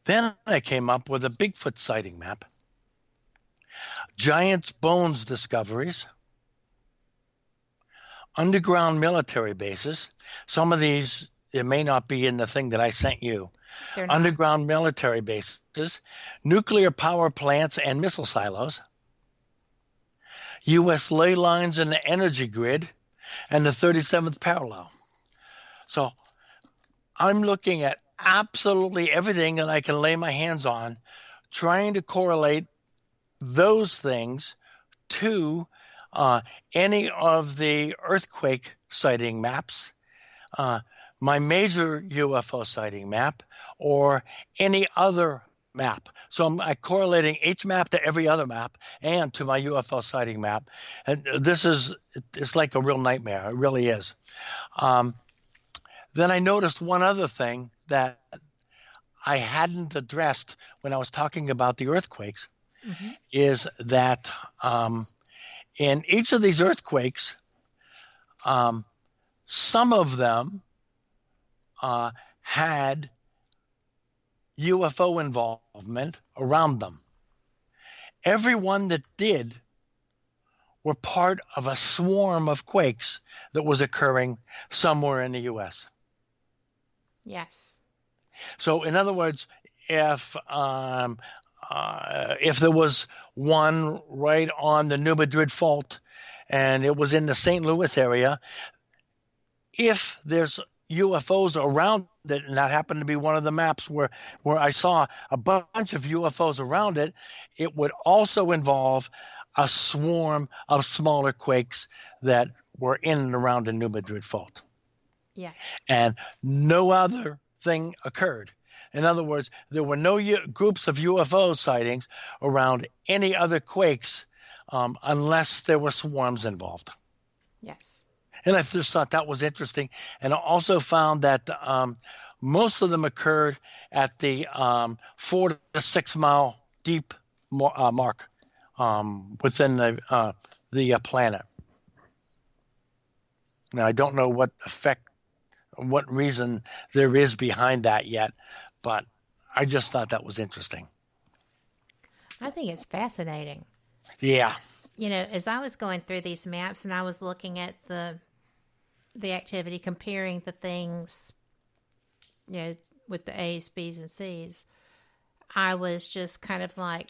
Then I came up with a Bigfoot sighting map, Giant's Bones discoveries, underground military bases. Some of these, it may not be in the thing that I sent you. Underground military bases, nuclear power plants and missile silos, U.S. ley lines in the energy grid, and the 37th parallel. So I'm looking at absolutely everything that I can lay my hands on, trying to correlate those things to any of the earthquake sighting maps, my major UFO sighting map, or any other map. So I'm correlating each map to every other map and to my UFO sighting map. And it's like a real nightmare. It really is. Then I noticed one other thing that I hadn't addressed when I was talking about the earthquakes, is that in each of these earthquakes, some of them had UFO involvement around them. Every one that did were part of a swarm of quakes that was occurring somewhere in the U.S. Yes. So, in other words, if there was one right on the New Madrid Fault and it was in the St. Louis area, if there's UFOs around it, and that happened to be one of the maps where I saw a bunch of UFOs around it, it would also involve a swarm of smaller quakes that were in and around the New Madrid Fault. Yes. And no other thing occurred. In other words, there were no groups of UFO sightings around any other quakes unless there were swarms involved. Yes. And I just thought that was interesting. And I also found that most of them occurred at the 4 to 6 mile deep mark within the the planet. Now, I don't know what reason there is behind that yet, but I just thought that was interesting. I think it's fascinating. Yeah. You know, as I was going through these maps and I was looking at the activity, comparing the things, you know, with the A's, B's, and C's, I was just kind of like,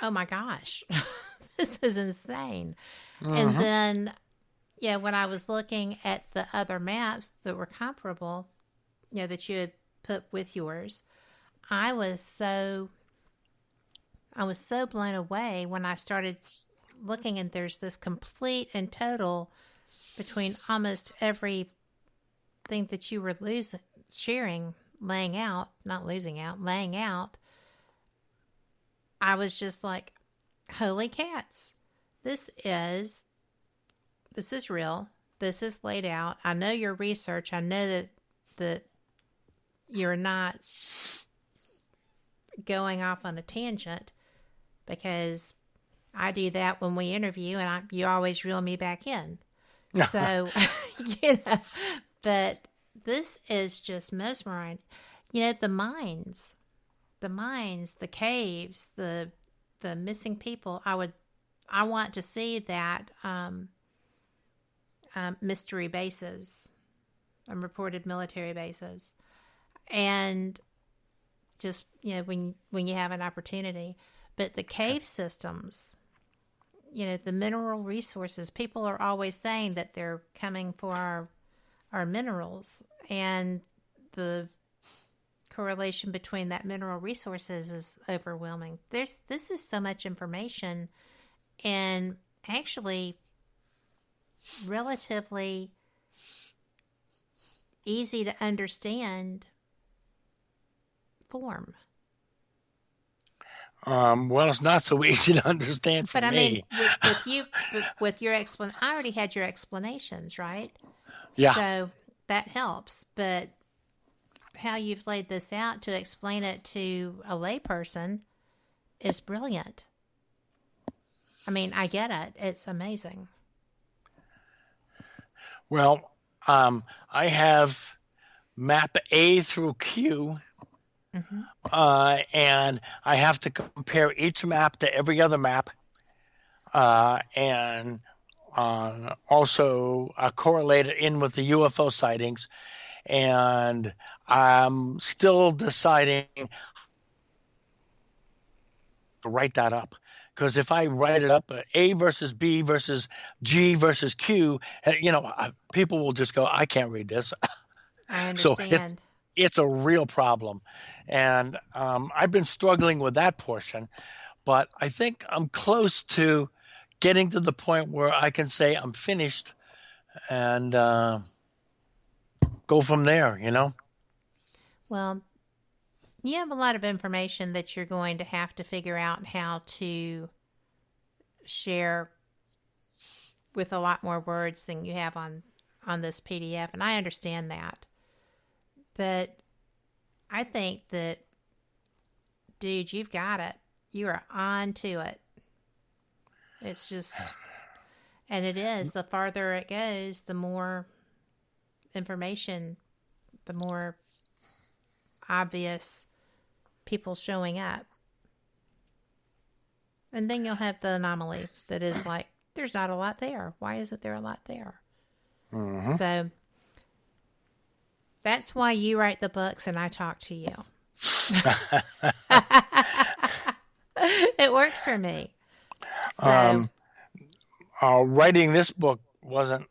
oh my gosh, this is insane. And then, yeah, when I was looking at the other maps that were comparable, you know, that you had put with yours, I was so blown away when I started looking, and there's this complete and total between almost everything that you were laying out. I was just like, holy cats. This is real. This is laid out. I know your research. I know that you're not going off on a tangent, because I do that when we interview, and you always reel me back in. So, you know, but this is just mesmerizing. You know, the mines, the caves, the missing people. I want to see that mystery bases, reported military bases, and just, you know, when you have an opportunity. But the cave systems, you know, the mineral resources, people are always saying that they're coming for our minerals, and the correlation between that mineral resources is overwhelming. This is so much information, and actually relatively easy to understand form. Well, it's not so easy to understand for me. But I mean, with your explanation, I already had your explanations, right? Yeah. So that helps. But how you've laid this out to explain it to a layperson is brilliant. I mean, I get it. It's amazing. Well, I have map A through Q. And I have to compare each map to every other map, and also correlate it in with the UFO sightings. And I'm still deciding to write that up, because if I write it up, A versus B versus G versus Q, you know, people will just go, I can't read this. I understand. So it's a real problem. And I've been struggling with that portion, but I think I'm close to getting to the point where I can say I'm finished and go from there, you know? Well, you have a lot of information that you're going to have to figure out how to share with a lot more words than you have on this PDF, and I understand that. But I think that, dude, you've got it. You are on to it. It's just, and it is, the farther it goes, the more information, the more obvious people showing up. And then you'll have the anomaly that is like, there's not a lot there. Why isn't there a lot there? So that's why you write the books and I talk to you. It works for me. So, writing this book wasn't,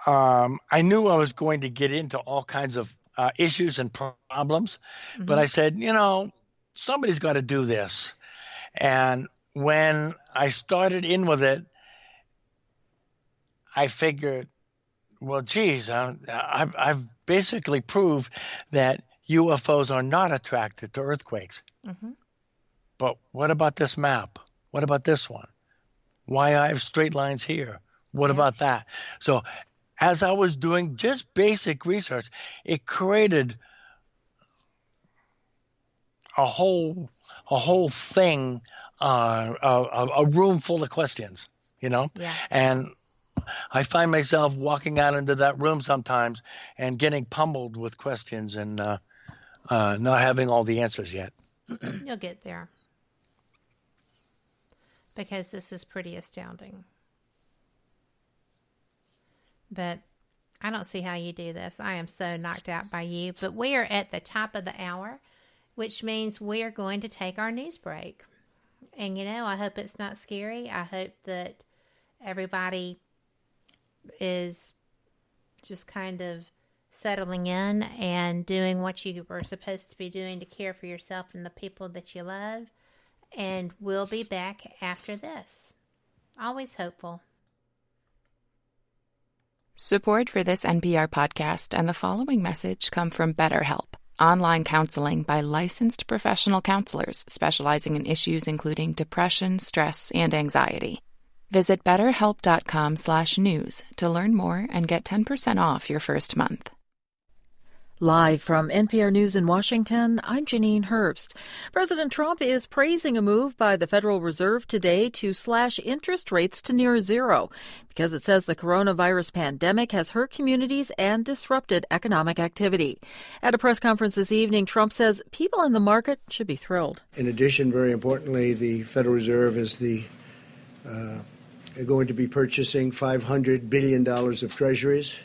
I knew I was going to get into all kinds of issues and problems, but I said, you know, somebody's got to do this. And when I started in with it, I figured, well, geez, I've basically proved that UFOs are not attracted to earthquakes. But what about this map? What about this one? Why I have straight lines here? What about that? So as I was doing just basic research, it created a whole thing a room full of questions, Yeah. And I find myself walking out into that room sometimes and getting pummeled with questions and not having all the answers yet. You'll get there. Because this is pretty astounding. But I don't see how you do this. I am so knocked out by you. But we are at the top of the hour, which means we are going to take our news break. And, I hope it's not scary. I hope that everybody is just kind of settling in and doing what you were supposed to be doing to care for yourself and the people that you love. And we'll be back after this. Always hopeful. Support for this NPR podcast and the following message come from BetterHelp, online counseling by licensed professional counselors specializing in issues including depression, stress, and anxiety. Visit BetterHelp.com/news to learn more and get 10% off your first month. Live from NPR News in Washington, I'm Janine Herbst. President Trump is praising a move by the Federal Reserve today to slash interest rates to near zero because it says the coronavirus pandemic has hurt communities and disrupted economic activity. At a press conference this evening, Trump says people in the market should be thrilled. In addition, very importantly, the Federal Reserve is going to be purchasing $500 billion of treasuries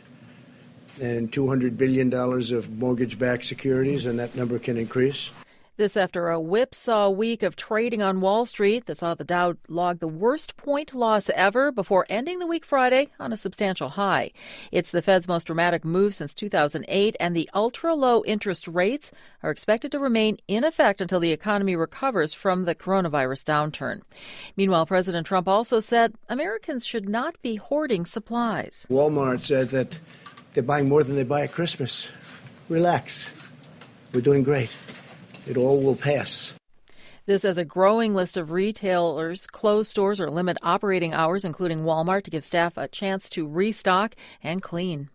and $200 billion of mortgage-backed securities, and that number can increase. This after a whipsaw week of trading on Wall Street that saw the Dow log the worst point loss ever before ending the week Friday on a substantial high. It's the Fed's most dramatic move since 2008, and the ultra-low interest rates are expected to remain in effect until the economy recovers from the coronavirus downturn. Meanwhile, President Trump also said Americans should not be hoarding supplies. Walmart said that they're buying more than they buy at Christmas. Relax. We're doing great. It all will pass. This as a growing list of retailers close stores or limit operating hours, including Walmart, to give staff a chance to restock and clean.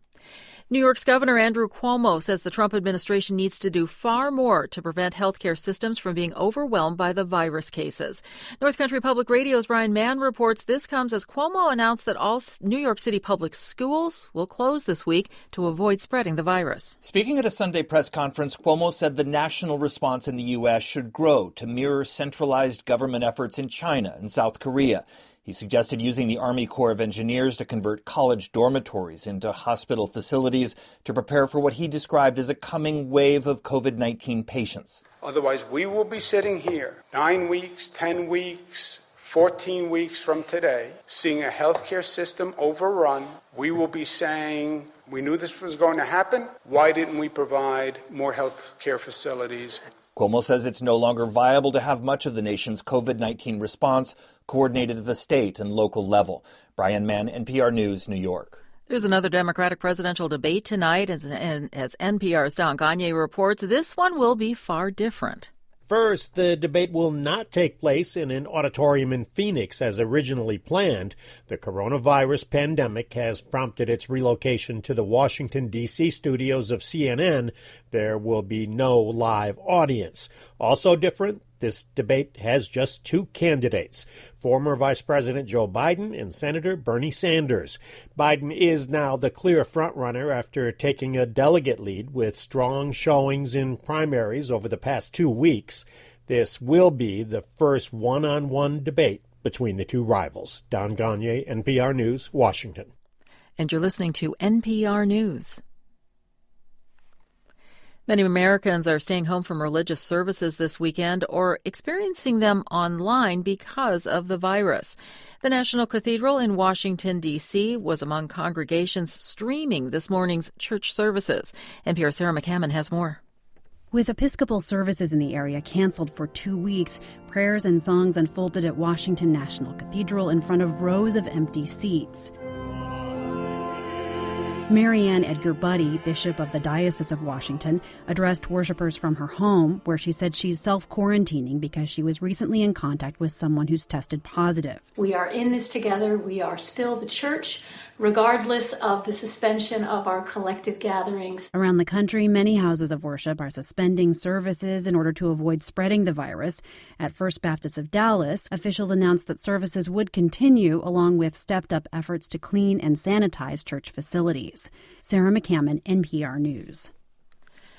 New York's Governor Andrew Cuomo says the Trump administration needs to do far more to prevent healthcare systems from being overwhelmed by the virus cases. North Country Public Radio's Brian Mann reports this comes as Cuomo announced that all New York City public schools will close this week to avoid spreading the virus. Speaking at a Sunday press conference, Cuomo said the national response in the U.S. should grow to mirror centralized government efforts in China and South Korea. He suggested using the Army Corps of Engineers to convert college dormitories into hospital facilities to prepare for what he described as a coming wave of COVID-19 patients. Otherwise, we will be sitting here 9 weeks, 10 weeks, 14 weeks from today, seeing a healthcare system overrun. We will be saying, we knew this was going to happen. Why didn't we provide more healthcare facilities? Cuomo says it's no longer viable to have much of the nation's COVID-19 response coordinated at the state and local level. Brian Mann, NPR News, New York. There's another Democratic presidential debate tonight. As NPR's Don Gagne reports, this one will be far different. First, the debate will not take place in an auditorium in Phoenix as originally planned. The coronavirus pandemic has prompted its relocation to the Washington, D.C. studios of CNN. There will be no live audience. Also different, this debate has just two candidates, former Vice President Joe Biden and Senator Bernie Sanders. Biden is now the clear frontrunner after taking a delegate lead with strong showings in primaries over the past 2 weeks. This will be the first one-on-one debate between the two rivals. Don Gagne, NPR News, Washington. And you're listening to NPR News. Many Americans are staying home from religious services this weekend or experiencing them online because of the virus. The National Cathedral in Washington, D.C. was among congregations streaming this morning's church services. NPR's Sarah McCammon has more. With Episcopal services in the area canceled for 2 weeks, prayers and songs unfolded at Washington National Cathedral in front of rows of empty seats. Marianne Edgar Buddy, Bishop of the Diocese of Washington, addressed worshipers from her home, where she said she's self-quarantining because she was recently in contact with someone who's tested positive. We are in this together. We are still the church, regardless of the suspension of our collective gatherings. Around the country, many houses of worship are suspending services in order to avoid spreading the virus. At First Baptist of Dallas, officials announced that services would continue, along with stepped-up efforts to clean and sanitize church facilities. Sarah McCammon, NPR News.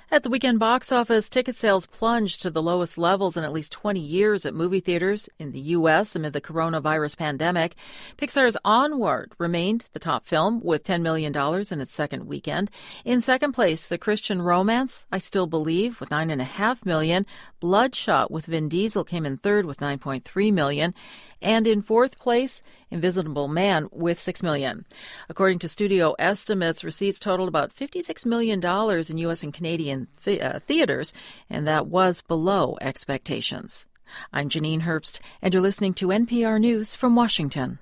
At the weekend box office, ticket sales plunged to the lowest levels in at least 20 years at movie theaters in the U.S. amid the coronavirus pandemic. Pixar's Onward remained the top film with $10 million in its second weekend. In second place, the Christian romance I Still Believe with $9.5 million. Bloodshot with Vin Diesel came in third with $9.3 million. And in fourth place, Invisible Man with $6 million. According to studio estimates, receipts totaled about $56 million in U.S. and Canadian theaters, and that was below expectations. I'm Janine Herbst, and you're listening to NPR News from Washington.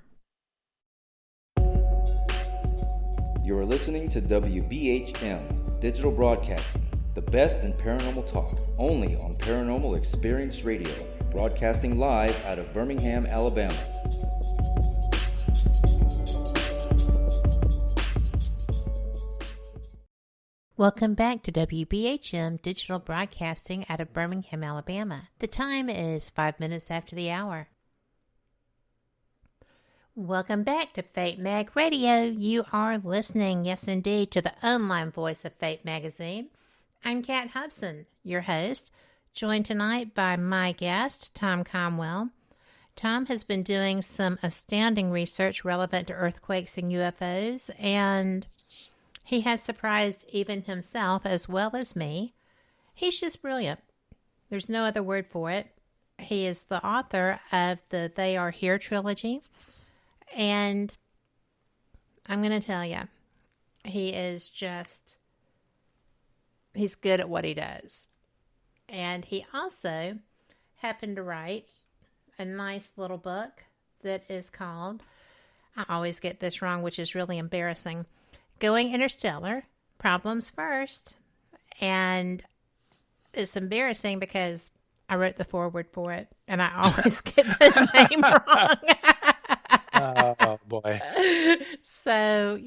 You're listening to WBHM Digital Broadcasting, the best in paranormal talk, only on Paranormal Experience Radio. Broadcasting live out of Birmingham, Alabama. Welcome back to WBHM Digital Broadcasting out of Birmingham, Alabama. The time is 5 minutes after the hour. Welcome back to Fate Mag Radio. You are listening, yes indeed, to the online voice of Fate Magazine. I'm Kat Hobson, your host, joined tonight by my guest, Tom Conwell. Tom has been doing some astounding research relevant to earthquakes and UFOs, and he has surprised even himself as well as me. He's just brilliant. There's no other word for it. He is the author of the They Are Here trilogy, and I'm going to tell you, he's good at what he does. And he also happened to write a nice little book that is called, I always get this wrong, which is really embarrassing, Going Interstellar, Problems First. And it's embarrassing because I wrote the foreword for it, and I always get the name wrong. Oh, boy. So,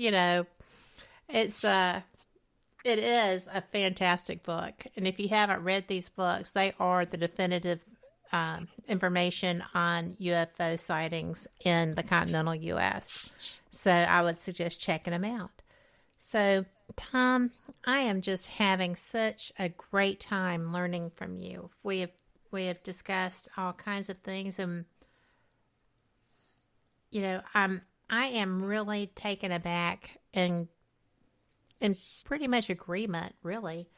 it is a fantastic book, and if you haven't read these books, they are the definitive information on UFO sightings in the continental U.S., so I would suggest checking them out. So, Tom, I am just having such a great time learning from you. We have discussed all kinds of things, and, I am really taken aback and in pretty much agreement, really,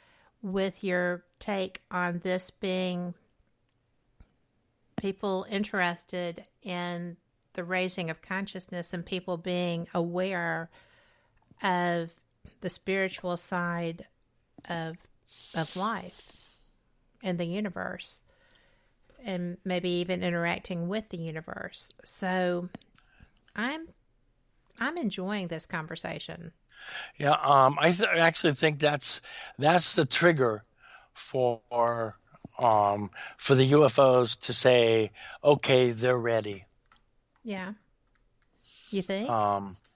with your take on this being people interested in the raising of consciousness and people being aware of the spiritual side of life and the universe, and maybe even interacting with the universe. So I'm enjoying this conversation. Yeah, I actually think that's the trigger for the UFOs to say, okay, they're ready. Yeah. You think?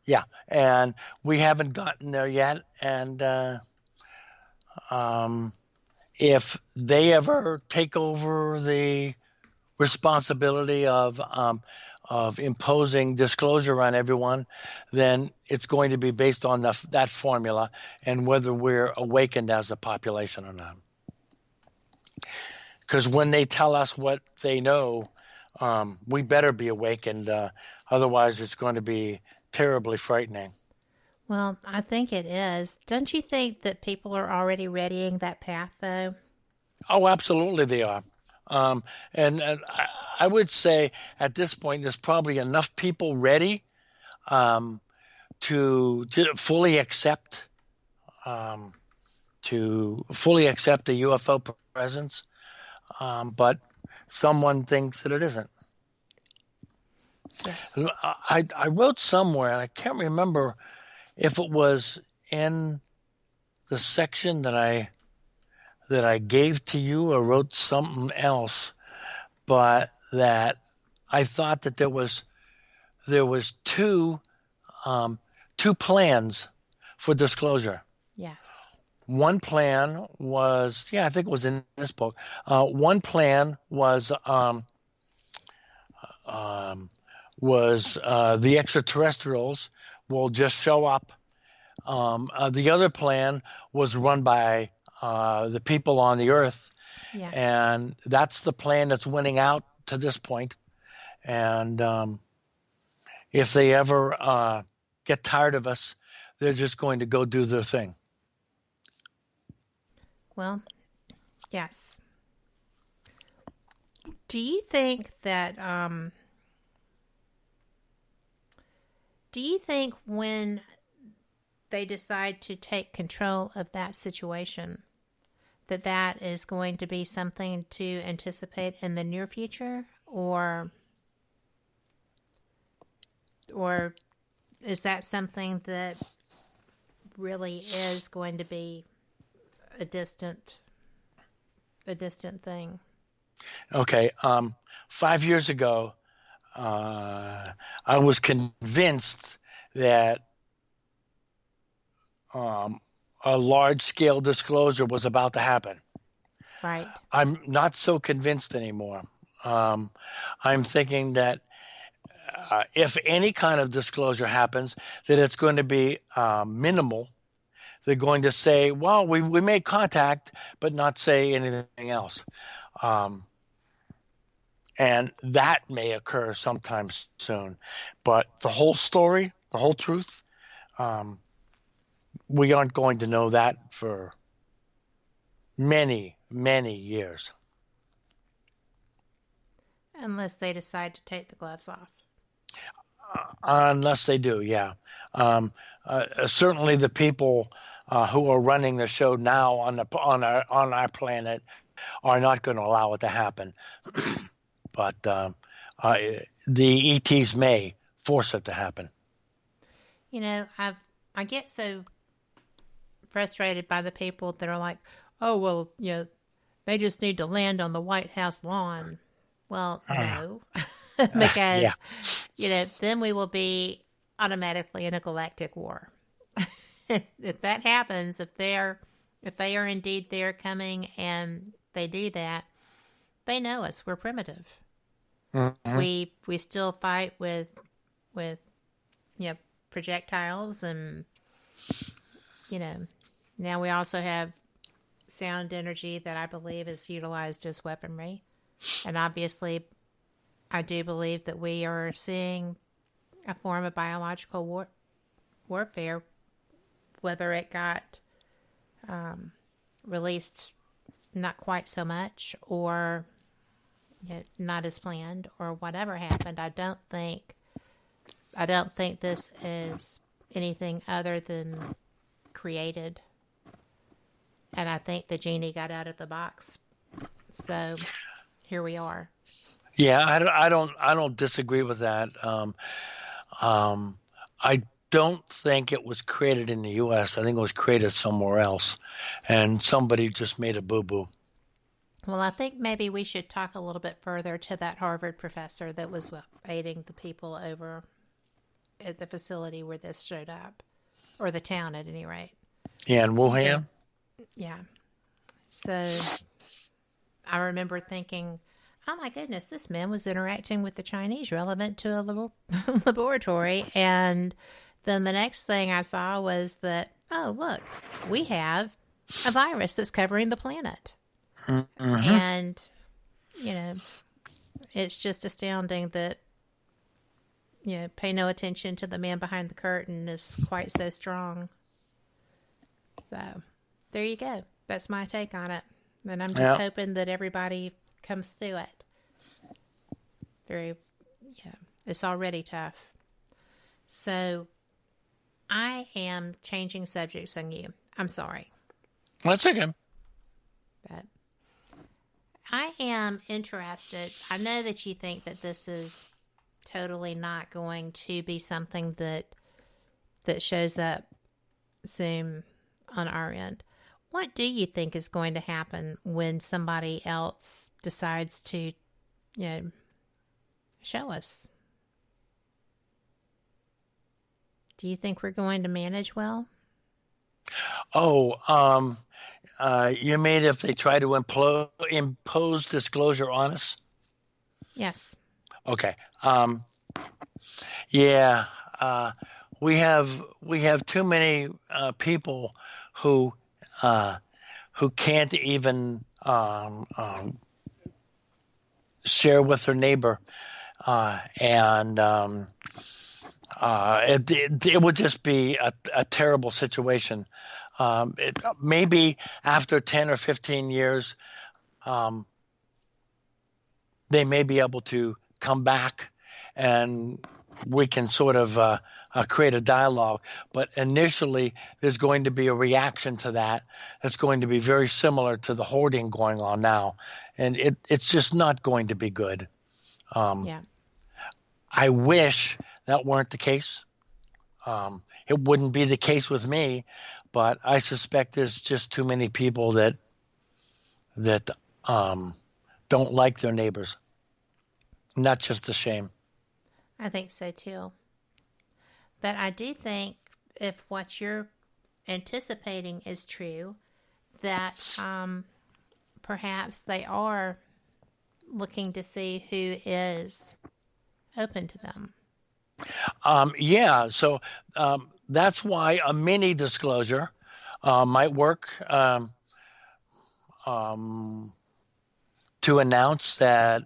Yeah, and we haven't gotten there yet. And if they ever take over the responsibility of imposing disclosure on everyone, then it's going to be based on that formula and whether we're awakened as a population or not. Because when they tell us what they know, we better be awakened. Otherwise, it's going to be terribly frightening. Well, I think it is. Don't you think that people are already readying that path, though? Oh, absolutely they are. And I would say at this point, there's probably enough people ready to fully accept the UFO presence, but someone thinks that it isn't. Yes. I wrote somewhere, and I can't remember if it was in the section that I gave to you, or wrote something else, but that I thought that there was two plans for disclosure. Yes. One plan was, I think it was in this book. One plan was the extraterrestrials will just show up. The other plan was run by the people on the Earth, Yes. and that's the plan that's winning out to this point. And if they ever get tired of us, they're just going to go do their thing. Well, yes. Do you think that, when they decide to take control of that situation, that is going to be something to anticipate in the near future, or is that something that really is going to be a distant thing? Okay. 5 years ago, I was convinced that a large-scale disclosure was about to happen. Right. I'm not so convinced anymore. I'm thinking that if any kind of disclosure happens, that it's going to be minimal. They're going to say, well, we made contact, but not say anything else. And that may occur sometime soon. But the whole story, the whole truth, we aren't going to know that for many, many years. Unless they decide to take the gloves off. Unless they do, yeah. Certainly the people who are running the show now on our planet are not going to allow it to happen. But the ETs may force it to happen. You know, I get so frustrated by the people that are like, oh, well, you know, they just need to land on the White House lawn. Well, no, because, you know, then we will be automatically in a galactic war. If that happens, if they are indeed there coming and they do that, they know us. We're primitive. Mm-hmm. We still fight with projectiles, and now we also have sound energy that I believe is utilized as weaponry. And obviously, I do believe that we are seeing a form of biological warfare, whether it got released not quite so much, or not as planned, or whatever happened. I don't think this is anything other than created. And I think the genie got out of the box. So here we are. Yeah, I don't disagree with that. I don't think it was created in the U.S. I think it was created somewhere else, and somebody just made a boo-boo. Well, I think maybe we should talk a little bit further to that Harvard professor that was aiding the people over at the facility where this showed up, or the town at any rate. Yeah, in Wuhan? Yeah. So I remember thinking, oh my goodness, this man was interacting with the Chinese relevant to a laboratory. And then the next thing I saw was that, oh, look, we have a virus that's covering the planet. Mm-hmm. And, it's just astounding that, pay no attention to the man behind the curtain is quite so strong. So there you go. That's my take on it. And I'm just hoping that everybody comes through it. It's already tough. So I am changing subjects on you. I'm sorry. That's okay. But I am interested. I know that you think that this is totally not going to be something that shows up Zoom on our end. What do you think is going to happen when somebody else decides to, show us? Do you think we're going to manage well? Oh, you mean if they try to impose disclosure on us? Yes. Okay. Yeah. We have too many people who can't even share with their neighbor, and it would just be a terrible situation. Maybe after 10 or 15 years, they may be able to come back and we can sort of create a dialogue. But initially, there's going to be a reaction to that that's going to be very similar to the hoarding going on now. And it's just not going to be good. Yeah. I wish that weren't the case. It wouldn't be the case with me, but I suspect there's just too many people that don't like their neighbors. Not just a shame. I think so too. But I do think if what you're anticipating is true, that perhaps they are looking to see who is open to them. Yeah, so that's why a mini disclosure might work to announce that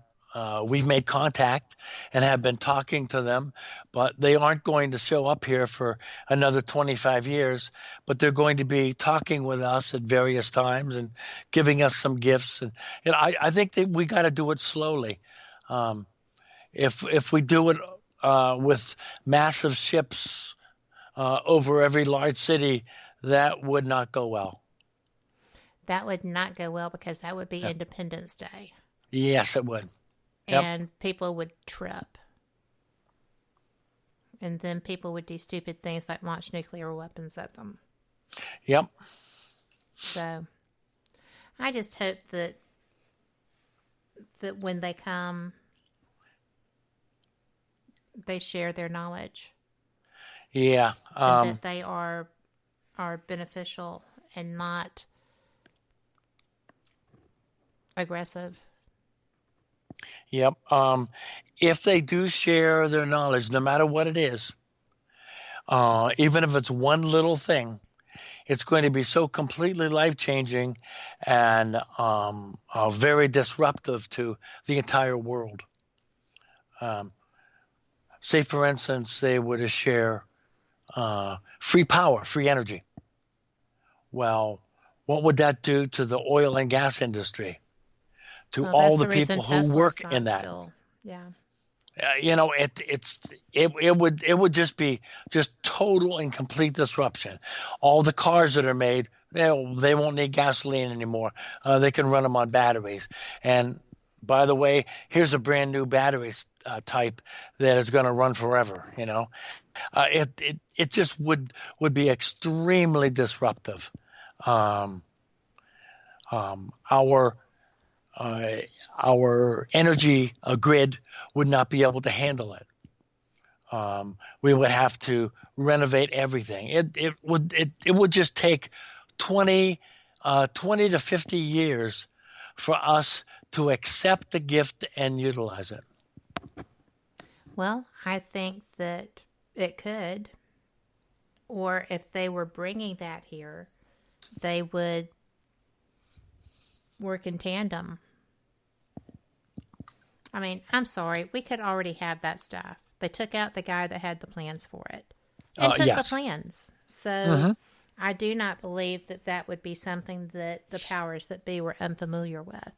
we've made contact and have been talking to them, but they aren't going to show up here for another 25 years, but they're going to be talking with us at various times and giving us some gifts. And I think that we got to do it slowly. If we do it with massive ships over every large city, that would not go well. That would not go well because that would be Independence Day. Yes, it would. Yep. And people would trip. And then people would do stupid things like launch nuclear weapons at them. Yep. So I just hope that when they come, they share their knowledge. Yeah. And that they are beneficial and not aggressive. Yep. If they do share their knowledge, no matter what it is, even if it's one little thing, it's going to be so completely life-changing and very disruptive to the entire world. Say, for instance, they were to share free power, free energy. Well, what would that do to the oil and gas industry? To all the people who work in that. Yeah. It would just be total and complete disruption. All the cars that are made, they won't need gasoline anymore. They can run them on batteries. And by the way, here's a brand new battery type that is going to run forever. It just would be extremely disruptive. Our energy grid would not be able to handle it. We would have to renovate everything. It would just take 20 to 50 years for us to accept the gift and utilize it. Well, I think that it could. Or if they were bringing that here, they would work in tandem. I mean, I'm sorry. We could already have that stuff. They took out the guy that had the plans for it and took the plans. So I do not believe that would be something that the powers that be were unfamiliar with.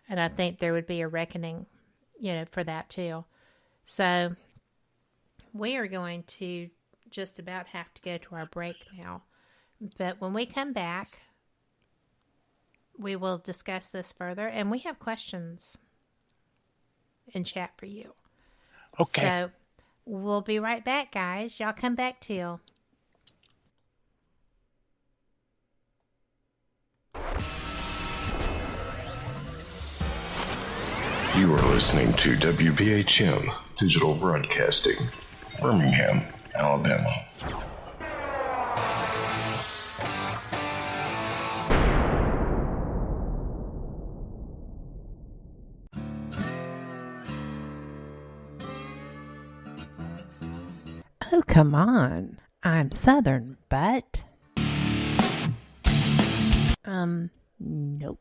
And I think there would be a reckoning, for that too. So we are going to just about have to go to our break now. But when we come back, we will discuss this further, and we have questions in chat for you. Okay. So we'll be right back, guys. Y'all come back too. You are listening to WBHM Digital Broadcasting, Birmingham, Alabama. Oh, come on. I'm Southern, but... Nope.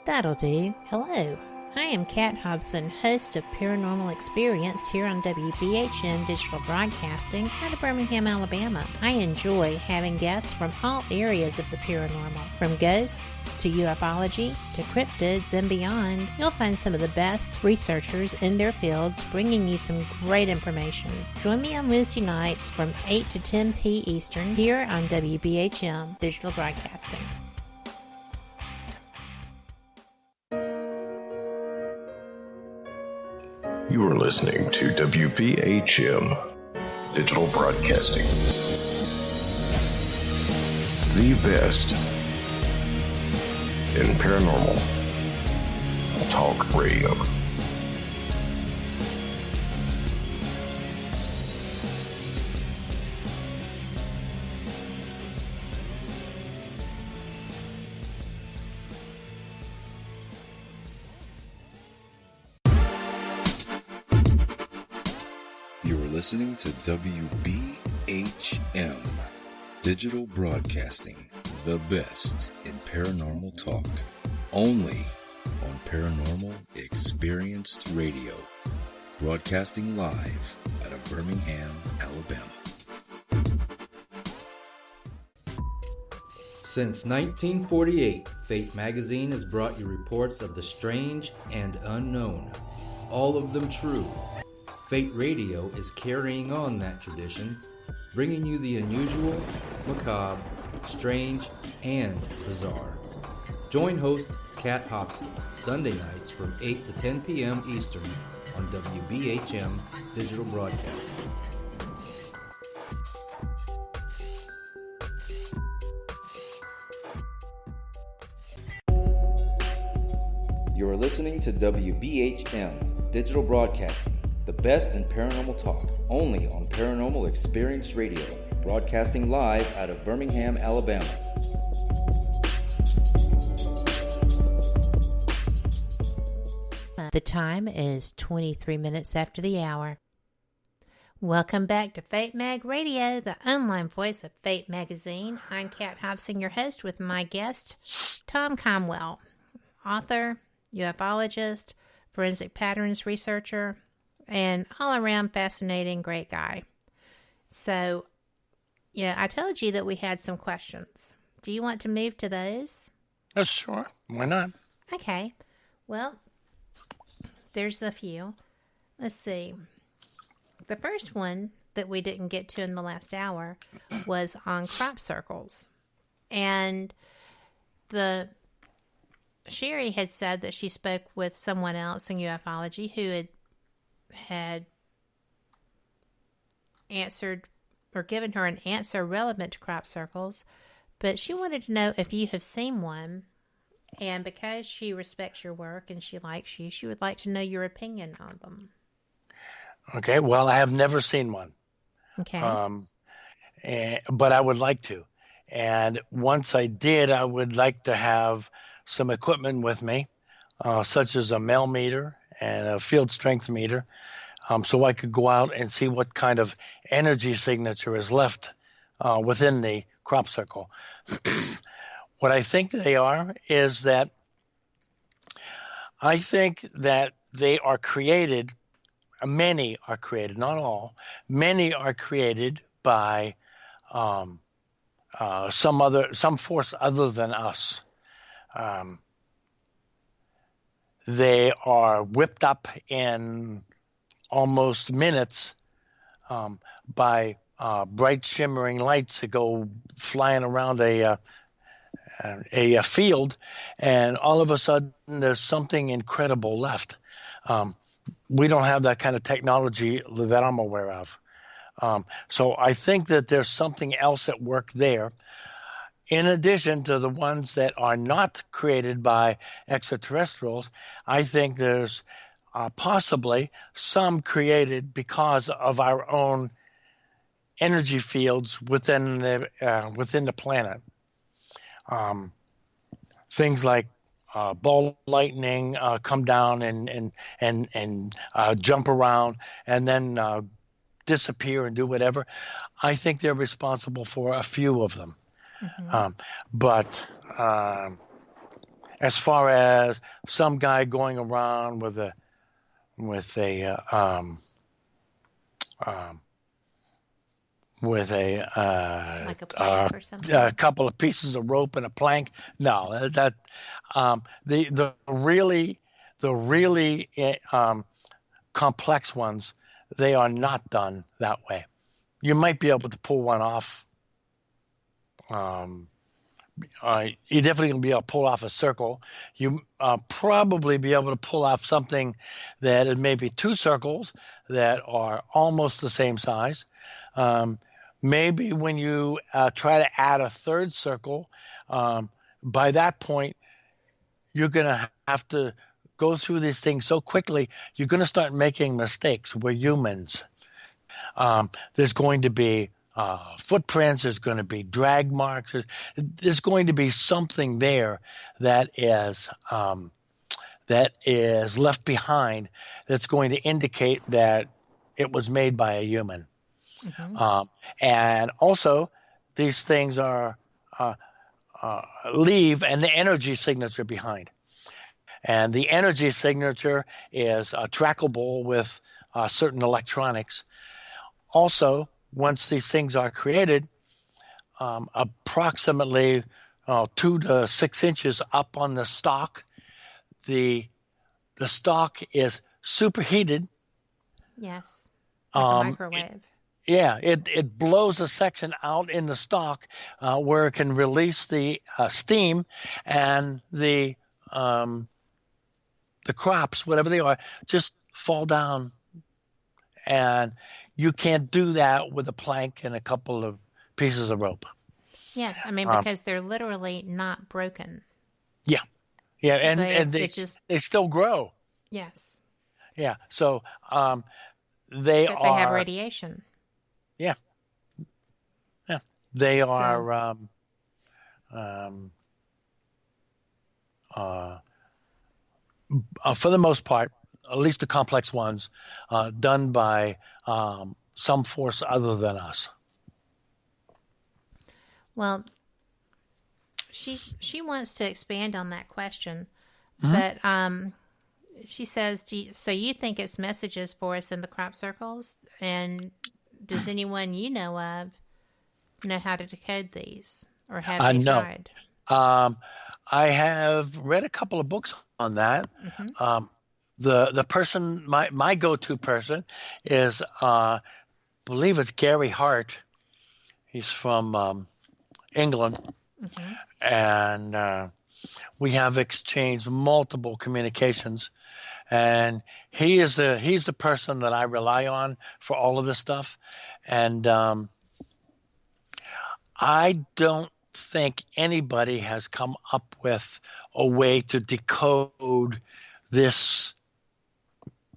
That'll do. Hello. I am Kat Hobson, host of Paranormal Experience here on WBHM Digital Broadcasting out of Birmingham, Alabama. I enjoy having guests from all areas of the paranormal, from ghosts to ufology to cryptids and beyond. You'll find some of the best researchers in their fields bringing you some great information. Join me on Wednesday nights from 8 to 10 p. Eastern here on WBHM Digital Broadcasting. You are listening to WBHM Digital Broadcasting, the best in paranormal talk radio. Listening to WBHM Digital Broadcasting, the best in paranormal talk, only on Paranormal Experienced Radio, broadcasting live out of Birmingham, Alabama. Since 1948, Fate magazine has brought you reports of the strange and unknown, all of them true. Fate Radio is carrying on that tradition, bringing you the unusual, macabre, strange, and bizarre. Join host Kat Hobson Sunday nights from 8 to 10 p.m. Eastern on WBHM Digital Broadcasting. You are listening to WBHM Digital Broadcasting, the best in paranormal talk, only on Paranormal Experience Radio, broadcasting live out of Birmingham, Alabama. The time is 23 minutes after the hour. Welcome back to Fate Mag Radio, the online voice of Fate magazine. I'm Kat Hobson, your host, with my guest, Tom Conwell, author, ufologist, forensic patterns researcher, and all-around fascinating, great guy. So, yeah, I told you that we had some questions. Do you want to move to those? Oh, sure. Why not? Okay. Well, there's a few. Let's see. The first one that we didn't get to in the last hour was on crop circles. And Sherry had said that she spoke with someone else in ufology who had answered or given her an answer relevant to crop circles, but she wanted to know if you have seen one, and because she respects your work and she likes you, she would like to know your opinion on them. Okay, well, I have never seen one. Okay. But I would like to. And once I did, I would like to have some equipment with me, such as a mel meter and a field strength meter, so I could go out and see what kind of energy signature is left within the crop circle. What I think they are is that I think that they are created, many are created, not all, many are created by some force other than us. They are whipped up in almost minutes by bright shimmering lights that go flying around a field, and all of a sudden there's something incredible left. We don't have that kind of technology that I'm aware of. So I think that there's something else at work there. in addition to the ones that are not created by extraterrestrials, I think there's possibly some created because of our own energy fields within the planet. Things like ball lightning come down and jump around and then disappear and do whatever. I think they're responsible for a few of them. But as far as some guy going around with a like a plank or something, a couple of pieces of rope and a plank, no, that the really complex ones, they are not done that way. You might be able to pull one off. You're definitely going to be able to pull off a circle. You probably be able to pull off something that is maybe two circles that are almost the same size. Maybe when you try to add a third circle, by that point, you're going to have to go through these things so quickly, you're going to start making mistakes. We're humans. There's going to be footprints, there's going to be drag marks, there's going to be something there that is left behind that's going to indicate that it was made by a human. And also, these things are leave and the energy signature behind. And the energy signature is trackable with certain electronics. Also, once these things are created, approximately 2 to 6 inches up on the stalk, the stalk is superheated. Yes, like a microwave. It blows a section out in the stalk where it can release the steam, and the crops, whatever they are, just fall down. And you can't do that with a plank and a couple of pieces of rope. Yes, I mean, because they're literally not broken. Yeah, and they still grow. Yes. Yeah, so but they have radiation. Yeah. They are for the most part, at least the complex ones, done by some force other than us. Well, she wants to expand on that question, but she says, so you think it's messages for us in the crop circles? And does anyone you know of know how to decode these, or have they tried? I have read a couple of books on that. The person, my go-to person is, I believe it's Gary Hart. He's from England, and we have exchanged multiple communications. And he's the person that I rely on for all of this stuff. And I don't think anybody has come up with a way to decode this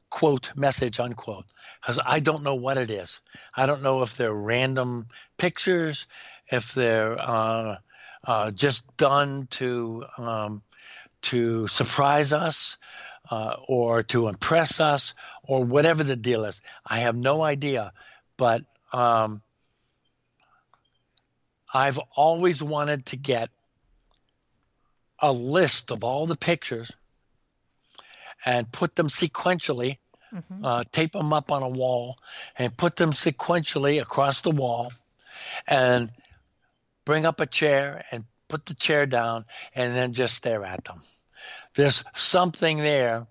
quote message unquote, because I don't know what it is. I don't know if they're random pictures, if they're just done to surprise us, or to impress us, or whatever the deal is. I have no idea, but I've always wanted to get a list of all the pictures and put them sequentially, tape them up on a wall and put them sequentially across the wall, and bring up a chair and put the chair down and then just stare at them. There's something there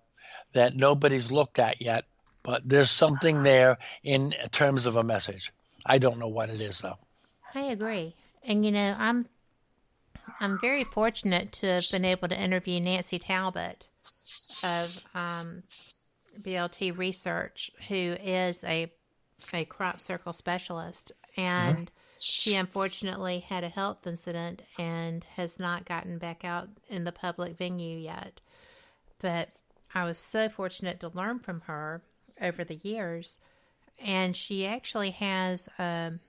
that nobody's looked at yet, but there's something there in terms of a message. I don't know what it is, though. I agree. And, I'm very fortunate to have been able to interview Nancy Talbot of BLT Research, who is a crop circle specialist. And she unfortunately had a health incident and has not gotten back out in the public venue yet. But I was so fortunate to learn from her over the years. And she actually has a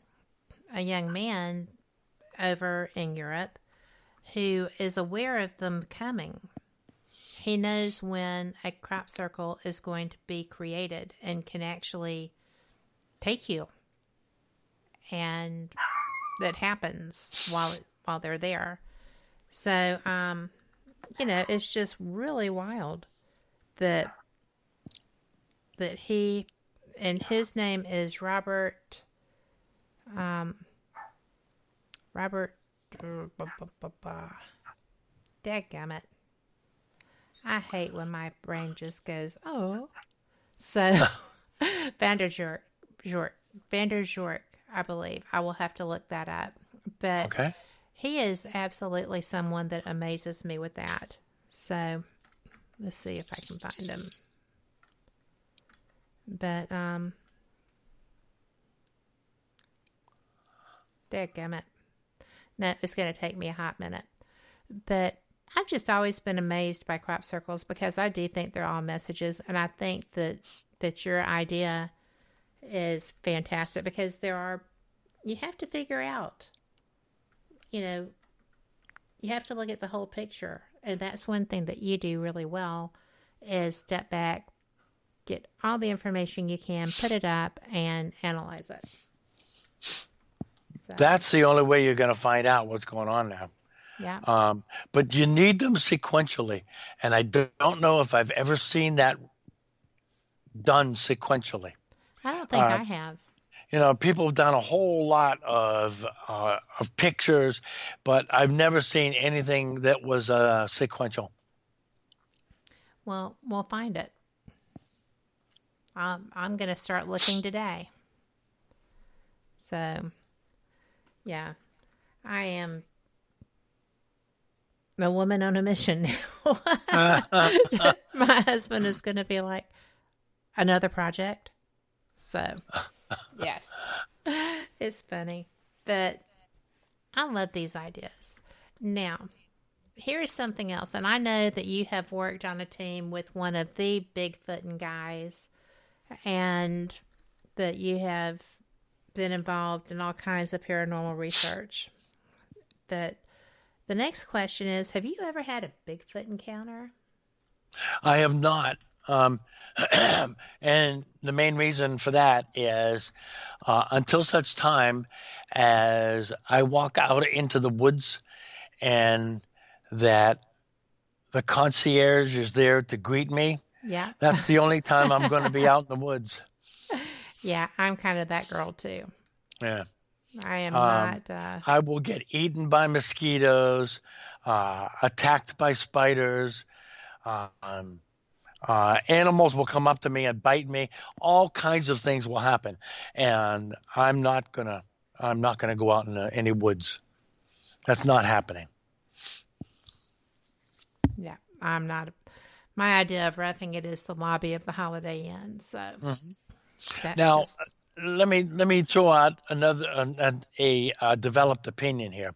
young man over in Europe who is aware of them coming. He knows when a crop circle is going to be created and can actually take you. And that happens while they're there. So, it's just really wild that he, and his name is Robert, dadgummit. I hate when my brain just goes, oh. So, Vanderjork, I believe. I will have to look that up. But okay. He is absolutely someone that amazes me with that. So, let's see if I can find him. But, dadgummit. No, it's going to take me a hot minute. But I've just always been amazed by crop circles because I do think they're all messages. And I think that your idea is fantastic because you have to figure out, you have to look at the whole picture. And that's one thing that you do really well is step back, get all the information you can, put it up, and analyze it. So. That's the only way you're going to find out what's going on now. Yeah. But you need them sequentially. And I don't know if I've ever seen that done sequentially. I don't think I have. People have done a whole lot of pictures, but I've never seen anything that was sequential. Well, we'll find it. I'm going to start looking today. So, yeah, I am a woman on a mission now. My husband is going to be like, another project. So, yes, it's funny, but I love these ideas. Now, here's something else, and I know that you have worked on a team with one of the Bigfootin' guys, and that you have been involved in all kinds of paranormal research. But the next question is, have you ever had a Bigfoot encounter? I have not. And the main reason for that is until such time as I walk out into the woods and that the concierge is there to greet me. Yeah. That's the only time I'm going to be out in the woods. Yeah, I'm kind of that girl too. Yeah. I am not. I will get eaten by mosquitoes, attacked by spiders. Animals will come up to me and bite me. All kinds of things will happen, and I'm not gonna go out in any woods. That's not happening. Yeah, I'm not. My idea of roughing it is the lobby of the Holiday Inn. So now, let me throw out a developed opinion here.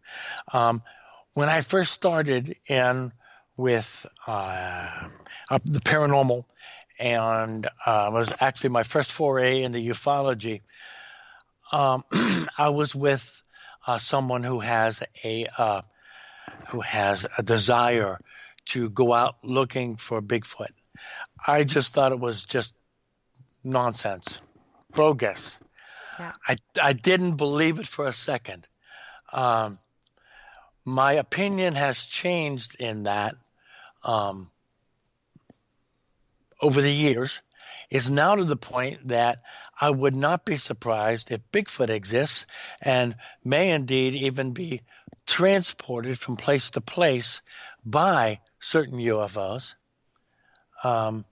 When I first started in with the paranormal, and was actually my first foray into ufology. I was with someone who has a desire to go out looking for Bigfoot. I just thought it was just nonsense, bogus. Yeah. I didn't believe it for a second. My opinion has changed in that. Over the years, is now to the point that I would not be surprised if Bigfoot exists and may indeed even be transported from place to place by certain UFOs, and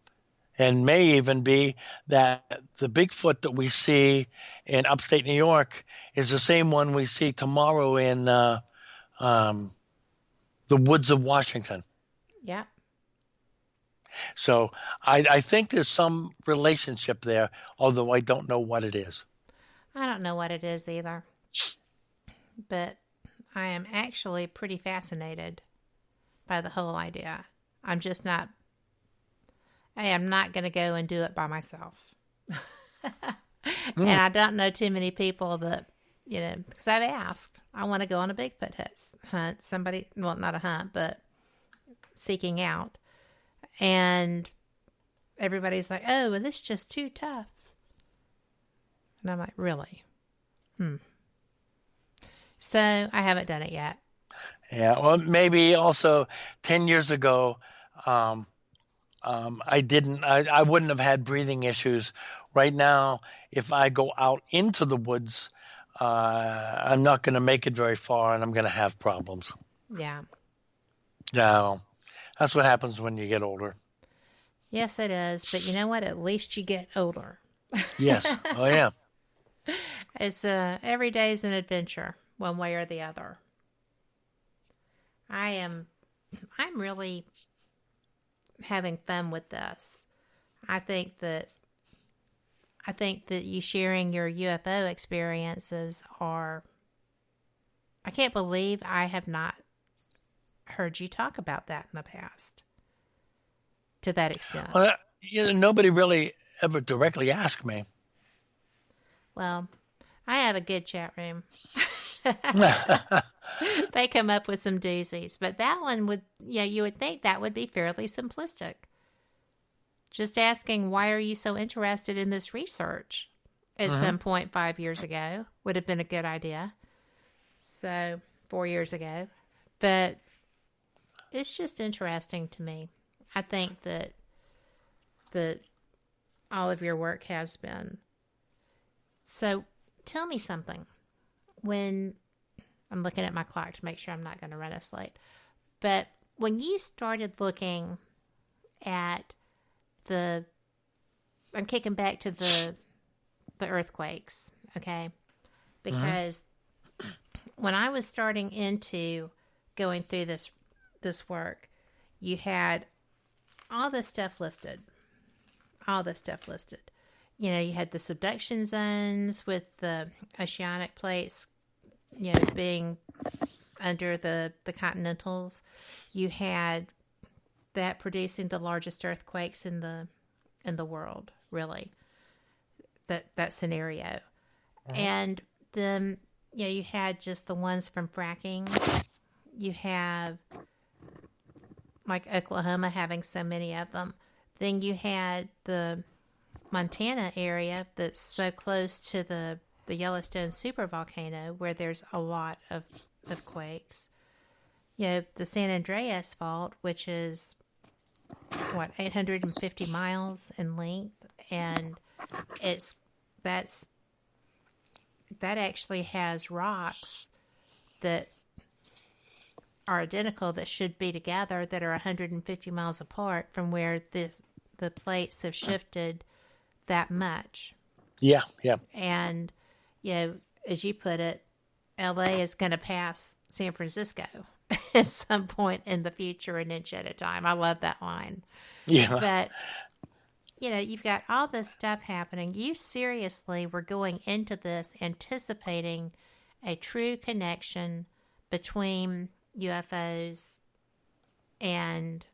may even be that the Bigfoot that we see in upstate New York is the same one we see tomorrow in the woods of Washington. Yeah. So I think there's some relationship there, although I don't know what it is. I don't know what it is either. but I am actually pretty fascinated by the whole idea. I am not going to go and do it by myself. And I don't know too many people that, because I've asked, I want to go on a Bigfoot hunt. Somebody, well, not a hunt, but seeking out. And everybody's like, oh, well, this is just too tough. And I'm like, really? So I haven't done it yet. Yeah, well, maybe also 10 years ago, I wouldn't have had breathing issues. Right now, if I go out into the woods, I'm not going to make it very far, and I'm going to have problems. Yeah. No, that's what happens when you get older. Yes, it is. But you know what? At least you get older. Yes. Oh, yeah. It's every day's an adventure, one way or the other. I'm really having fun with this. I think that you sharing your UFO experiences I can't believe I have not heard you talk about that in the past to that extent. Well, nobody really ever directly asked me. Well, I have a good chat room. They come up with some doozies, but that one you would think that would be fairly simplistic. Just asking, why are you so interested in this research at some point 5 years ago would have been a good idea. So 4 years ago, but it's just interesting to me. I think that all of your work has been. So tell me something. When I'm looking at my clock to make sure I'm not going to run us late, but when you started looking at I'm kicking back to the earthquakes, okay? Because when I was starting into going through this work, you had all this stuff listed. You had the subduction zones with the oceanic plates, being under the continentals. You had that producing the largest earthquakes in the world, really. That scenario. And then you had just the ones from fracking. You have like Oklahoma having so many of them. Then you had the Montana area that's so close to the Yellowstone supervolcano where there's a lot of quakes. The San Andreas fault, which is 850 miles in length, and that actually has rocks that are identical that should be together that are 150 miles apart from where the plates have shifted that much. Yeah. And as you put it, LA is going to pass San Francisco at some point in the future, an inch at a time. I love that line. Yeah. But, you've got all this stuff happening. You seriously were going into this anticipating a true connection between UFOs and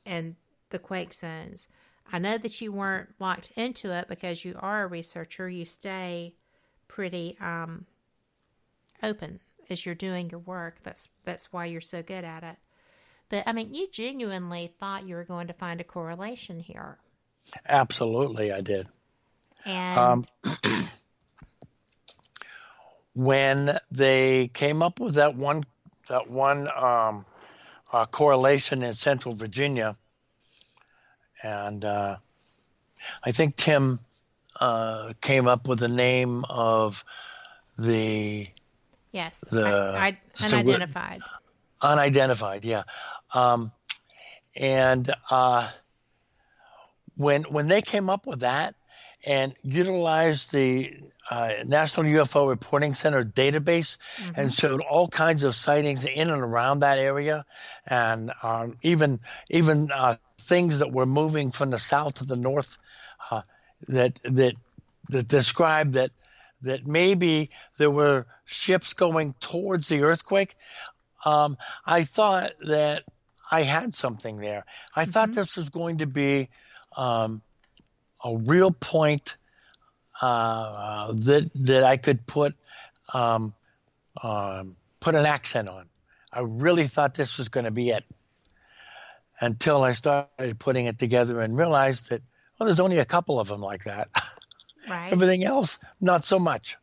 the quake zones. I know that you weren't locked into it because you are a researcher. You stay pretty open as you're doing your work. That's why you're so good at it. But, you genuinely thought you were going to find a correlation here. Absolutely, I did. And when they came up with that one correlation in Central Virginia, and I think Tim came up with the name of the... Yes, unidentified. Unidentified, yeah. When they came up with that and utilized the National UFO Reporting Center database and showed all kinds of sightings in and around that area, and even things that were moving from the south to the north, that described that that maybe there were ships going towards the earthquake, I thought that I had something there. I thought this was going to be a real point that I could put an accent on. I really thought this was going to be it, until I started putting it together and realized that, well, there's only a couple of them like that. Right. Everything else, not so much.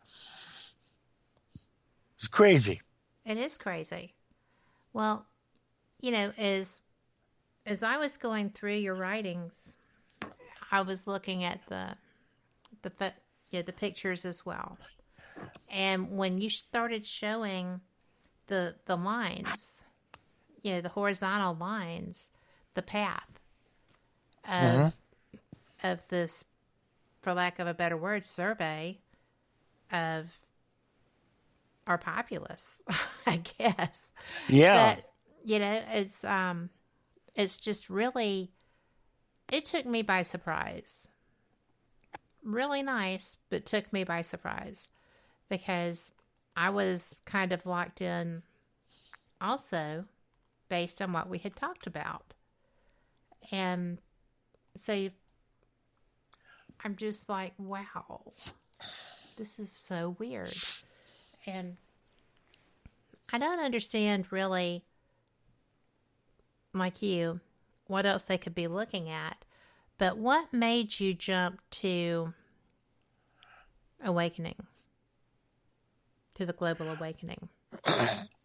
It's crazy. It is crazy. Well, you know, as I was going through your writings, I was looking at the pictures as well. And when you started showing the lines, you know, the horizontal lines, the path of this, for lack of a better word, survey of our populace, I guess. Yeah. But, you know, it's just really, it took me by surprise. Really nice, but took me by surprise, because I was kind of locked in also based on what we had talked about. And so I'm just like, wow, this is so weird. And I don't understand really, like you, what else they could be looking at. But what made you jump to awakening, to the global awakening?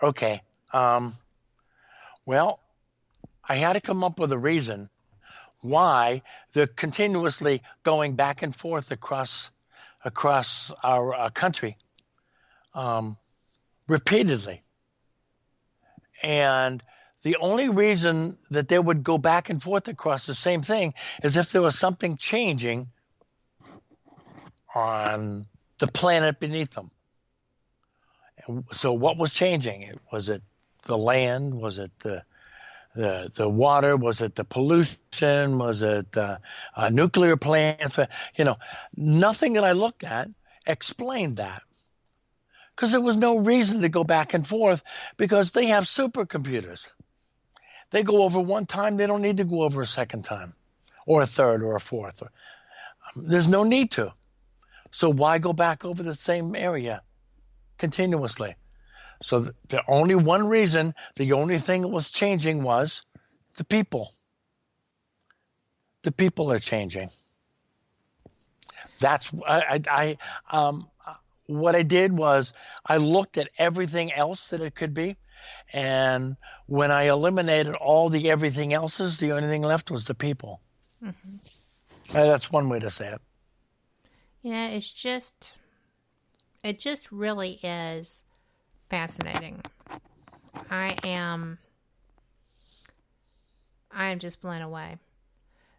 Okay. Well, I had to come up with a reason why they're continuously going back and forth across our country, repeatedly. And the only reason that they would go back and forth across the same thing is if there was something changing on the planet beneath them. And so what was changing? Was it the land? Was it the water? Was it the pollution? Was it nuclear plants? You know, nothing that I looked at explained that. Because there was no reason to go back and forth, because they have supercomputers. They go over one time, they don't need to go over a second time, or a third, or a fourth. There's no need to. So why go back over the same area continuously? So the only one reason, the only thing that was changing was the people. The people are changing. That's what I did was I looked at everything else that it could be. And when I eliminated all the everything else's, the only thing left was the people. Mm-hmm. That's one way to say it. You know, it just really is fascinating. I am just blown away.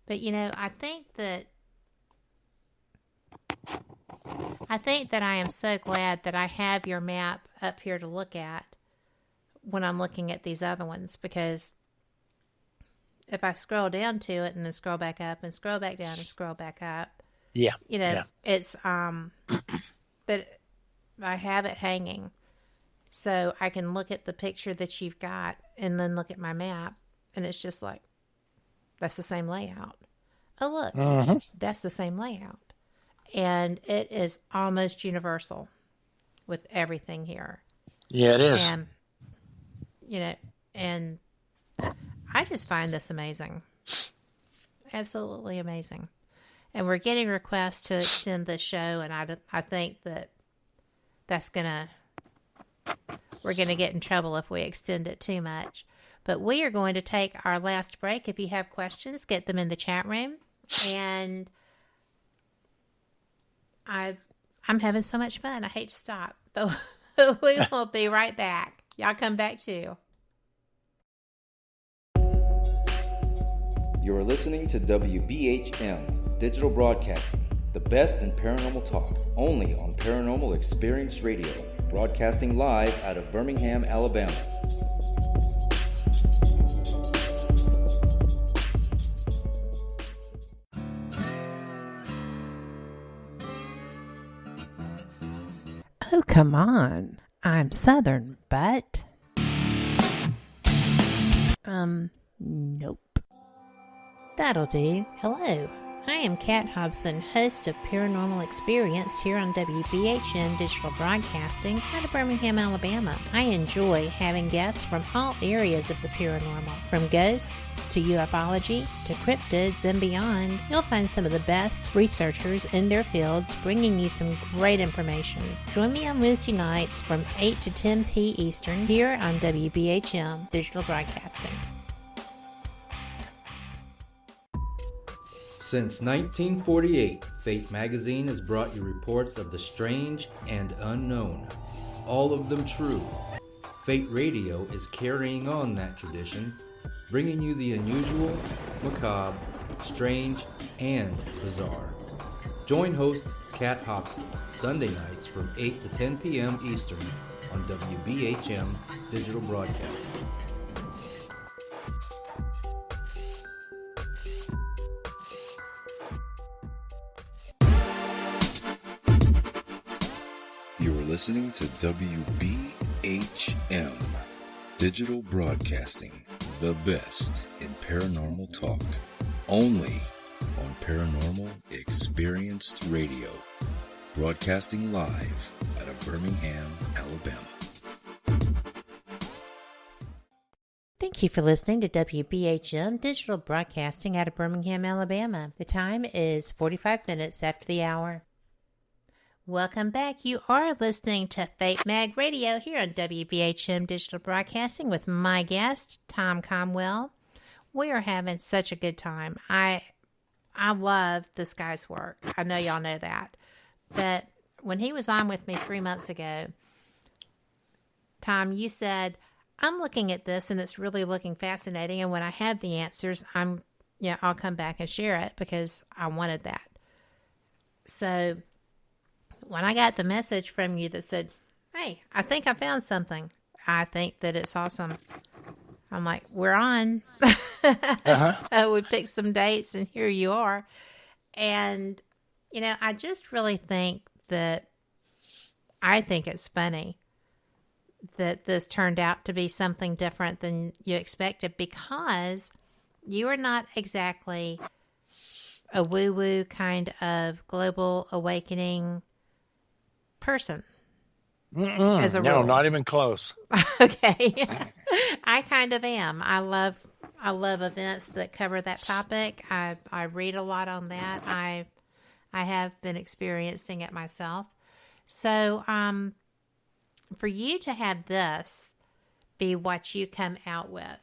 But, you know, I think that I am so glad that I have your map up here to look at when I'm looking at these other ones, because if I scroll down to it and then scroll back up and scroll back down and scroll back up, yeah, you know, it's but I have it hanging, so I can look at the picture that you've got and then look at my map, and it's just like, that's the same layout. Oh, look, that's the same layout. And it is almost universal with everything here. Yeah, it is. And, you know, and I just find this amazing. Absolutely amazing. And we're getting requests to extend the show, and I think we're going to get in trouble if we extend it too much. But we are going to take our last break. If you have questions, get them in the chat room. And I'm having so much fun. I hate to stop, but we will be right back. Y'all come back too. You're listening to WBHM Digital Broadcasting, the best in paranormal talk, only on Paranormal Experience Radio, broadcasting live out of Birmingham, Alabama. Oh, come on. I'm Southern, but... Nope. That'll do. Hello. I am Kat Hobson, host of Paranormal Experience here on WBHM Digital Broadcasting out of Birmingham, Alabama. I enjoy having guests from all areas of the paranormal, from ghosts to ufology to cryptids and beyond. You'll find some of the best researchers in their fields bringing you some great information. Join me on Wednesday nights from 8 to 10 p. Eastern here on WBHM Digital Broadcasting. Since 1948, Fate magazine has brought you reports of the strange and unknown, all of them true. Fate Radio is carrying on that tradition, bringing you the unusual, macabre, strange, and bizarre. Join host Kat Hobson Sunday nights from 8 to 10 p.m. Eastern on WBHM Digital Broadcasting. Listening to WBHM Digital Broadcasting, the best in paranormal talk, only on Paranormal Experienced Radio, broadcasting live out of Birmingham, Alabama. Thank you for listening to WBHM Digital Broadcasting out of Birmingham, Alabama. The time is 45 minutes after the hour. Welcome back. You are listening to Fate Mag Radio here on WBHM Digital Broadcasting with my guest, Tom Conwell. We are having such a good time. I love this guy's work. I know y'all know that. But when he was on with me 3 months ago, Tom, you said, I'm looking at this and it's really looking fascinating. And when I have the answers, I'll come back and share it because I wanted that. So when I got the message from you that said, hey, I think I found something. I think that it's awesome. I'm like, we're on. So we picked some dates and here you are. And, I just really think it's funny that this turned out to be something different than you expected because you are not exactly a woo-woo kind of global awakening person. As a rule. No, not even close. Okay. I kind of am. I love events that cover that topic. I read a lot on that. I have been experiencing it myself. So, for you to have this be what you come out with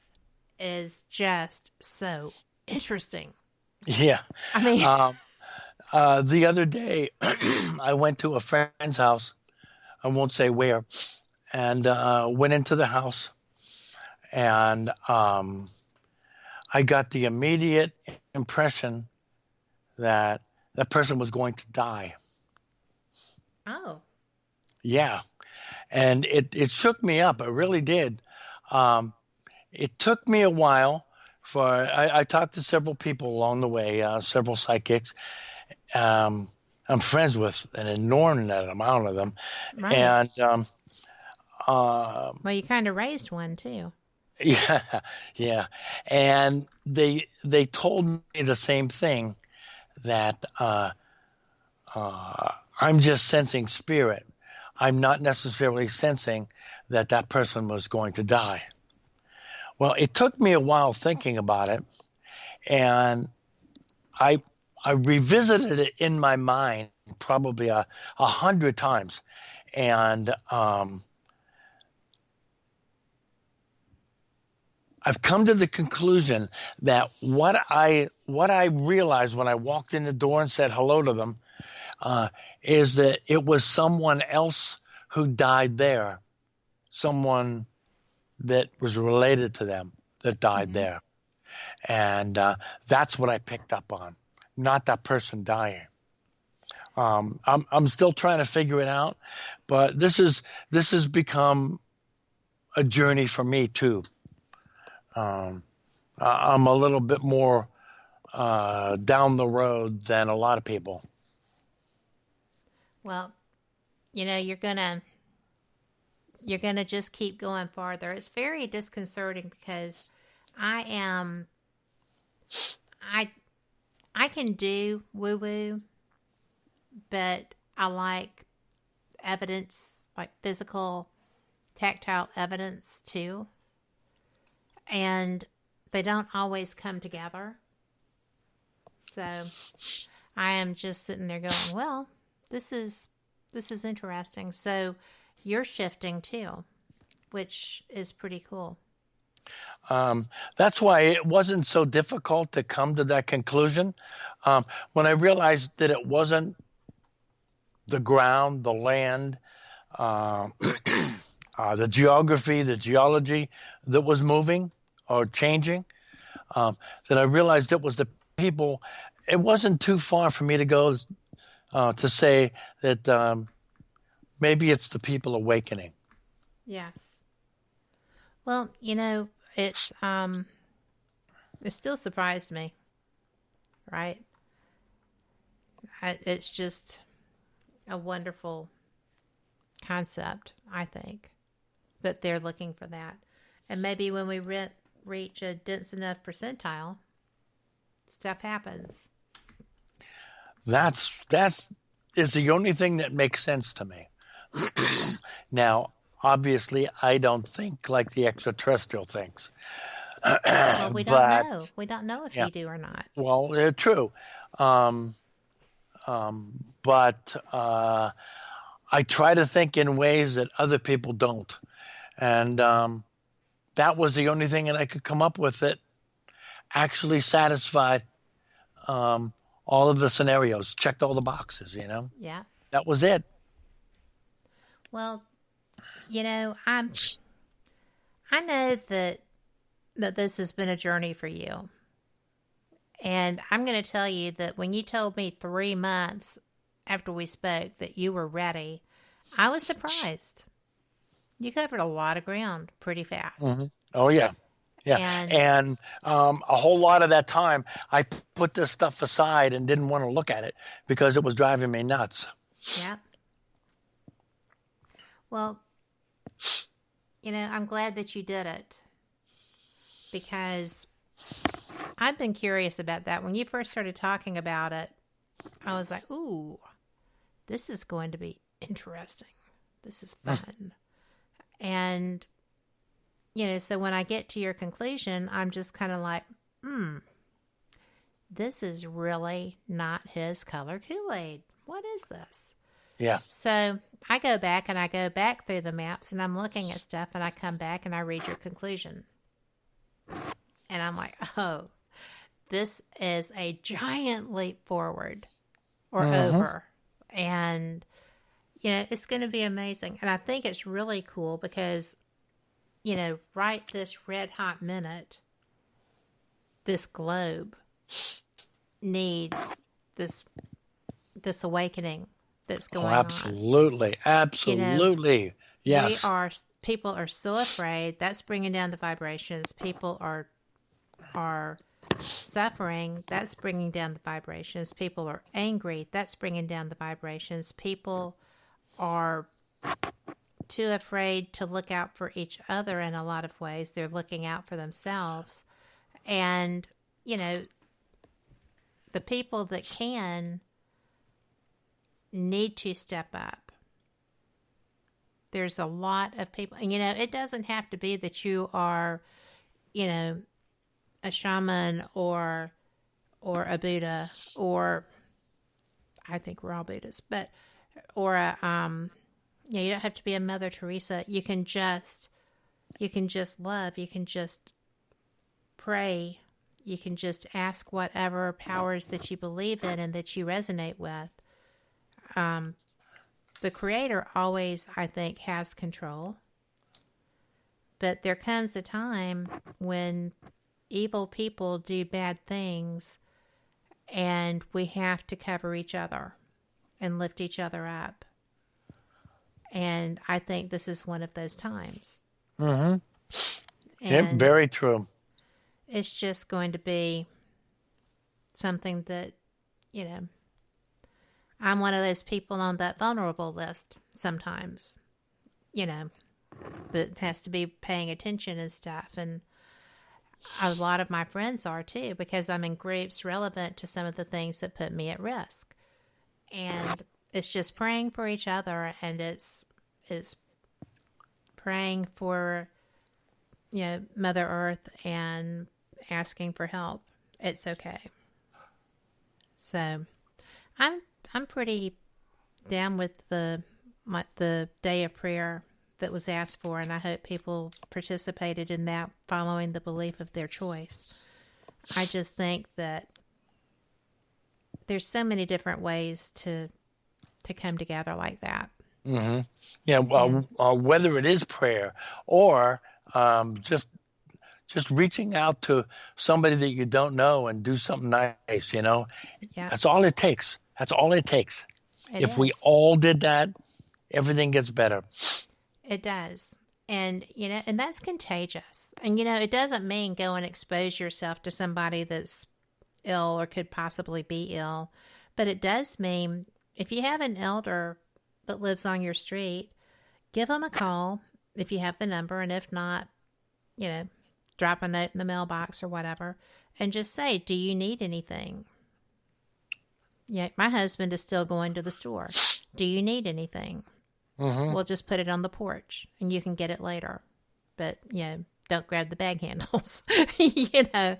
is just so interesting. Yeah. I mean, the other day, I went to a friend's house. I won't say where, and went into the house, and I got the immediate impression that that person was going to die. Oh. Yeah, and it shook me up. It really did. It took me a while. I talked to several people along the way, several psychics. I'm friends with an inordinate amount of them. Right. And well, you kind of raised one too. Yeah. And they told me the same thing, that I'm just sensing spirit. I'm not necessarily sensing that person was going to die. Well, it took me a while thinking about it, and I revisited it in my mind probably 100 times, and I've come to the conclusion that what I realized when I walked in the door and said hello to them is that it was someone else who died there, someone that was related to them that died there, and that's what I picked up on. Not that person dying. I'm still trying to figure it out, but this has become a journey for me too. I'm a little bit more down the road than a lot of people. Well, you're gonna just keep going farther. It's very disconcerting because I can do woo-woo, but I like evidence, like physical, tactile evidence too. And they don't always come together. So I am just sitting there going, well, this is interesting. So you're shifting too, which is pretty cool. That's why it wasn't so difficult to come to that conclusion. When I realized that it wasn't the ground, the land, the geography, the geology that was moving or changing, that I realized it was the people. It wasn't too far for me to go to say that maybe it's the people awakening. Yes. Well, it still surprised me, right? It's just a wonderful concept, I think, that they're looking for that. And maybe when we reach a dense enough percentile, stuff happens. That's is the only thing that makes sense to me. Now, obviously, I don't think like the extraterrestrial thinks. Well, we don't know. We don't know if you do or not. Well, true. But I try to think in ways that other people don't. And that was the only thing that I could come up with that actually satisfied all of the scenarios, checked all the boxes, Yeah. That was it. Well, I know that this has been a journey for you. And I'm going to tell you that when you told me 3 months after we spoke that you were ready, I was surprised. You covered a lot of ground pretty fast. Mm-hmm. Oh, yeah. Yeah. And a whole lot of that time, I put this stuff aside and didn't want to look at it because it was driving me nuts. Yeah. Well, I'm glad that you did it because I've been curious about that. When you first started talking about it, I was like, ooh, this is going to be interesting. This is fun. And, so when I get to your conclusion, I'm just kind of like, this is really not his color Kool-Aid. What is this? Yeah. So I go back through the maps and I'm looking at stuff and I come back and I read your conclusion. And I'm like, oh, this is a giant leap forward or over. And, it's going to be amazing. And I think it's really cool because, right this red hot minute, this globe needs this awakening that's going on. Absolutely. Yes. People are so afraid. That's bringing down the vibrations. People are suffering. That's bringing down the vibrations. People are angry. That's bringing down the vibrations. People are too afraid to look out for each other in a lot of ways. They're looking out for themselves. And, the people that can need to step up. There's a lot of people, and it doesn't have to be that you are, a shaman or a Buddha, or I think we're all Buddhists, but or a you don't have to be a Mother Teresa. You can just love. You can just pray. You can just ask whatever powers that you believe in and that you resonate with. The Creator always, I think, has control. But there comes a time when evil people do bad things and we have to cover each other and lift each other up. And I think this is one of those times. Mm-hmm. Yeah, very true. It's just going to be something that, I'm one of those people on that vulnerable list sometimes, that has to be paying attention and stuff. And a lot of my friends are too, because I'm in groups relevant to some of the things that put me at risk. And it's just praying for each other, and it's praying for, Mother Earth and asking for help. It's okay. So I'm pretty down with the day of prayer that was asked for, and I hope people participated in that, following the belief of their choice. I just think that there's so many different ways to come together like that. Mm-hmm. Yeah, whether it is prayer or just reaching out to somebody that you don't know and do something nice, Yeah. That's all it takes. That's all it takes. If we all did that, everything gets better. It does. And, and that's contagious. And, it doesn't mean go and expose yourself to somebody that's ill or could possibly be ill. But it does mean if you have an elder that lives on your street, give them a call if you have the number. And if not, drop a note in the mailbox or whatever, and just say, do you need anything? Yeah, my husband is still going to the store. Do you need anything? Mm-hmm. We'll just put it on the porch, and you can get it later. But, don't grab the bag handles, But,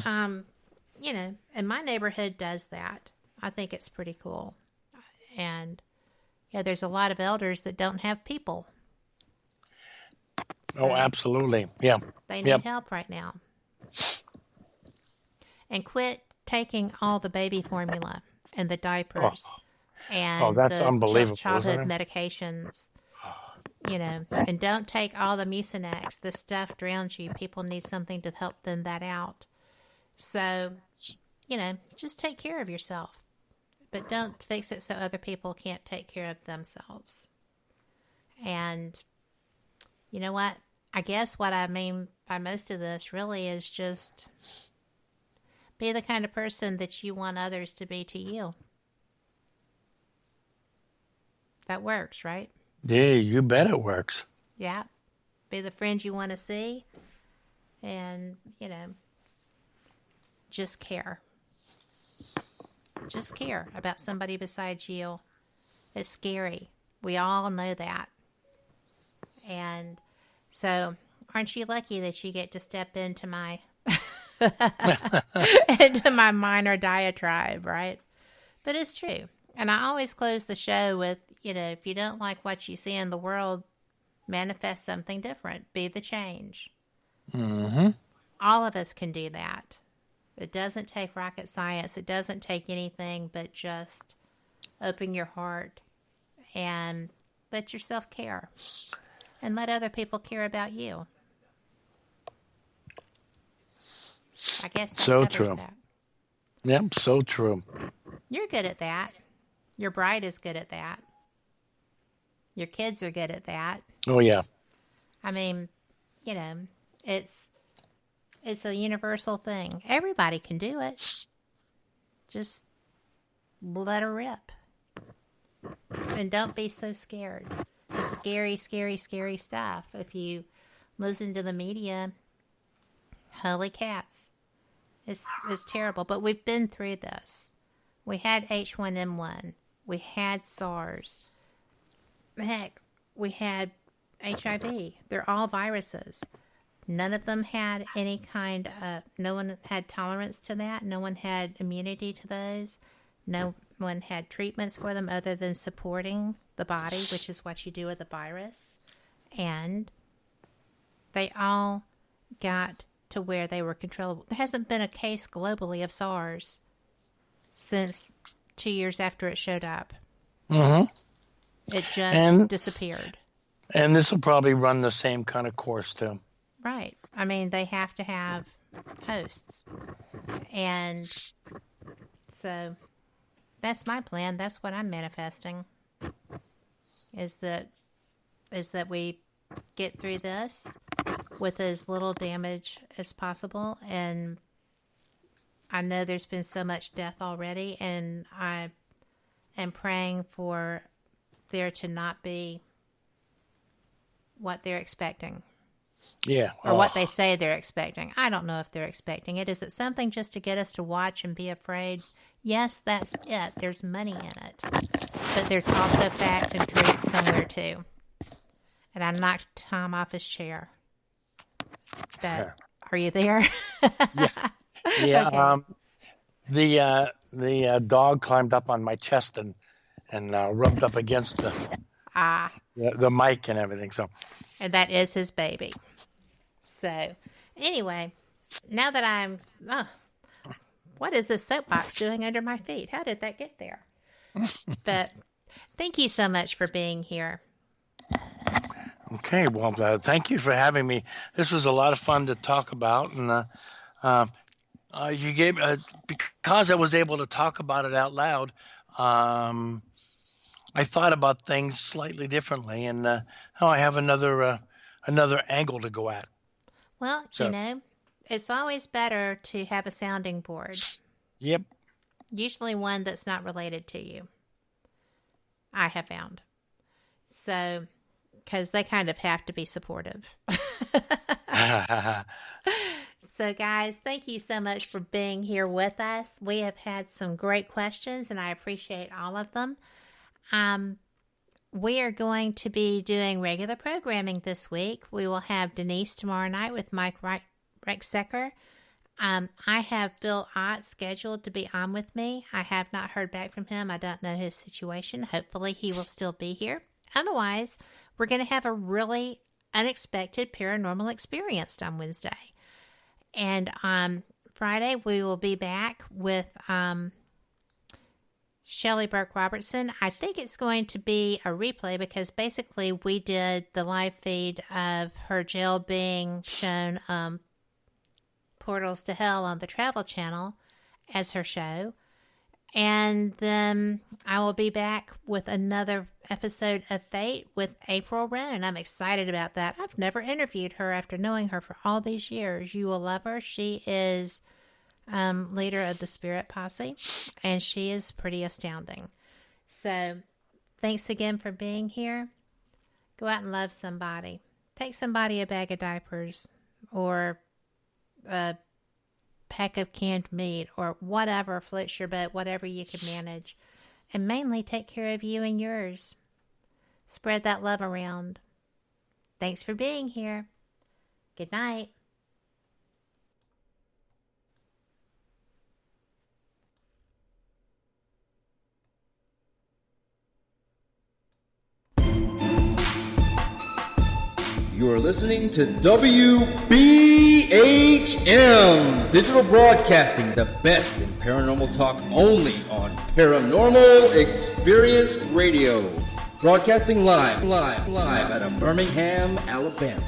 and my neighborhood does that. I think it's pretty cool. And, there's a lot of elders that don't have people. So oh, absolutely. Yeah. they need help right now. And quit taking all the baby formula and the diapers and that's the unbelievable, childhood isn't it? medications. And don't take all the Mucinex. This stuff drowns you. People need something to help thin that out. So, just take care of yourself. But don't fix it so other people can't take care of themselves. And you know what? I guess what I mean by most of this really is just be the kind of person that you want others to be to you. That works, right? Yeah, you bet it works. Yeah. Be the friend you want to see. And, just care. Just care about somebody besides you. It's scary. We all know that. And so, aren't you lucky that you get to step into my minor diatribe, right? But it's true. And I always close the show with, if you don't like what you see in the world, manifest something different. Be the change. Mm-hmm. All of us can do that. It doesn't take rocket science. It doesn't take anything but just open your heart and let yourself care. And let other people care about you. I guess that so covers true. that. Yep, so true. You're good at that. Your bride is good at that. Your kids are good at that. Oh, yeah. I mean, it's a universal thing. Everybody can do it. Just let her rip. And don't be so scared. It's scary, scary, scary stuff. If you listen to the media, holy cats. It's terrible. But we've been through this. We had H1N1. We had SARS. Heck, we had HIV. They're all viruses. None of them had any kind of, no one had tolerance to that. No one had immunity to those. No one had treatments for them other than supporting the body, which is what you do with a virus. And they all got to where they were controllable. There hasn't been a case globally of SARS since 2 years after it showed up. Mm-hmm. It just disappeared. And this will probably run the same kind of course, too. Right. I mean, they have to have hosts. And so that's my plan. That's what I'm manifesting. Is that we get through this with as little damage as possible. And I know there's been so much death already, and I and praying for there to not be what they're expecting. Yeah. Or what they say they're expecting. I don't know if they're expecting it. Is it something just to get us to watch and be afraid? Yes, that's it. There's money in it. But there's also fact and truth somewhere too. And I knocked Tom off his chair. But are you there? Yeah. Okay. The dog climbed up on my chest and rubbed up against the mic and everything. So. And that is his baby. So, anyway, now that I'm... what is this soapbox doing under my feet? How did that get there? But thank you so much for being here. Okay, well, thank you for having me. This was a lot of fun to talk about. And you gave... because I was able to talk about it out loud, I thought about things slightly differently. And now I have another angle to go at. Well, it's always better to have a sounding board. Yep. Usually one that's not related to you, I have found. So, because they kind of have to be supportive. So, guys, thank you so much for being here with us. We have had some great questions, and I appreciate all of them. We are going to be doing regular programming this week. We will have Denise tomorrow night with Mike Rexecker. I have Bill Ott scheduled to be on with me. I have not heard back from him. I don't know his situation. Hopefully he will still be here. Otherwise, we're going to have a really unexpected paranormal experience on Wednesday. And on Friday, we will be back with... Shelley Burke Robertson. I think it's going to be a replay because basically we did the live feed of her jail being shown Portals to Hell on the Travel Channel as her show. And then I will be back with another episode of Fate with April Roan. I'm excited about that. I've never interviewed her after knowing her for all these years. You will love her. She is... leader of the Spirit Posse, and she is pretty astounding. So, thanks again for being here. Go out and love somebody. Take somebody a bag of diapers, or a pack of canned meat, or whatever floats your boat, whatever you can manage. And mainly take care of you and yours. Spread that love around. Thanks for being here. Good night. You are listening to WBHM Digital Broadcasting, the best in paranormal talk only on Paranormal Experience Radio. Broadcasting live out of Birmingham, Alabama.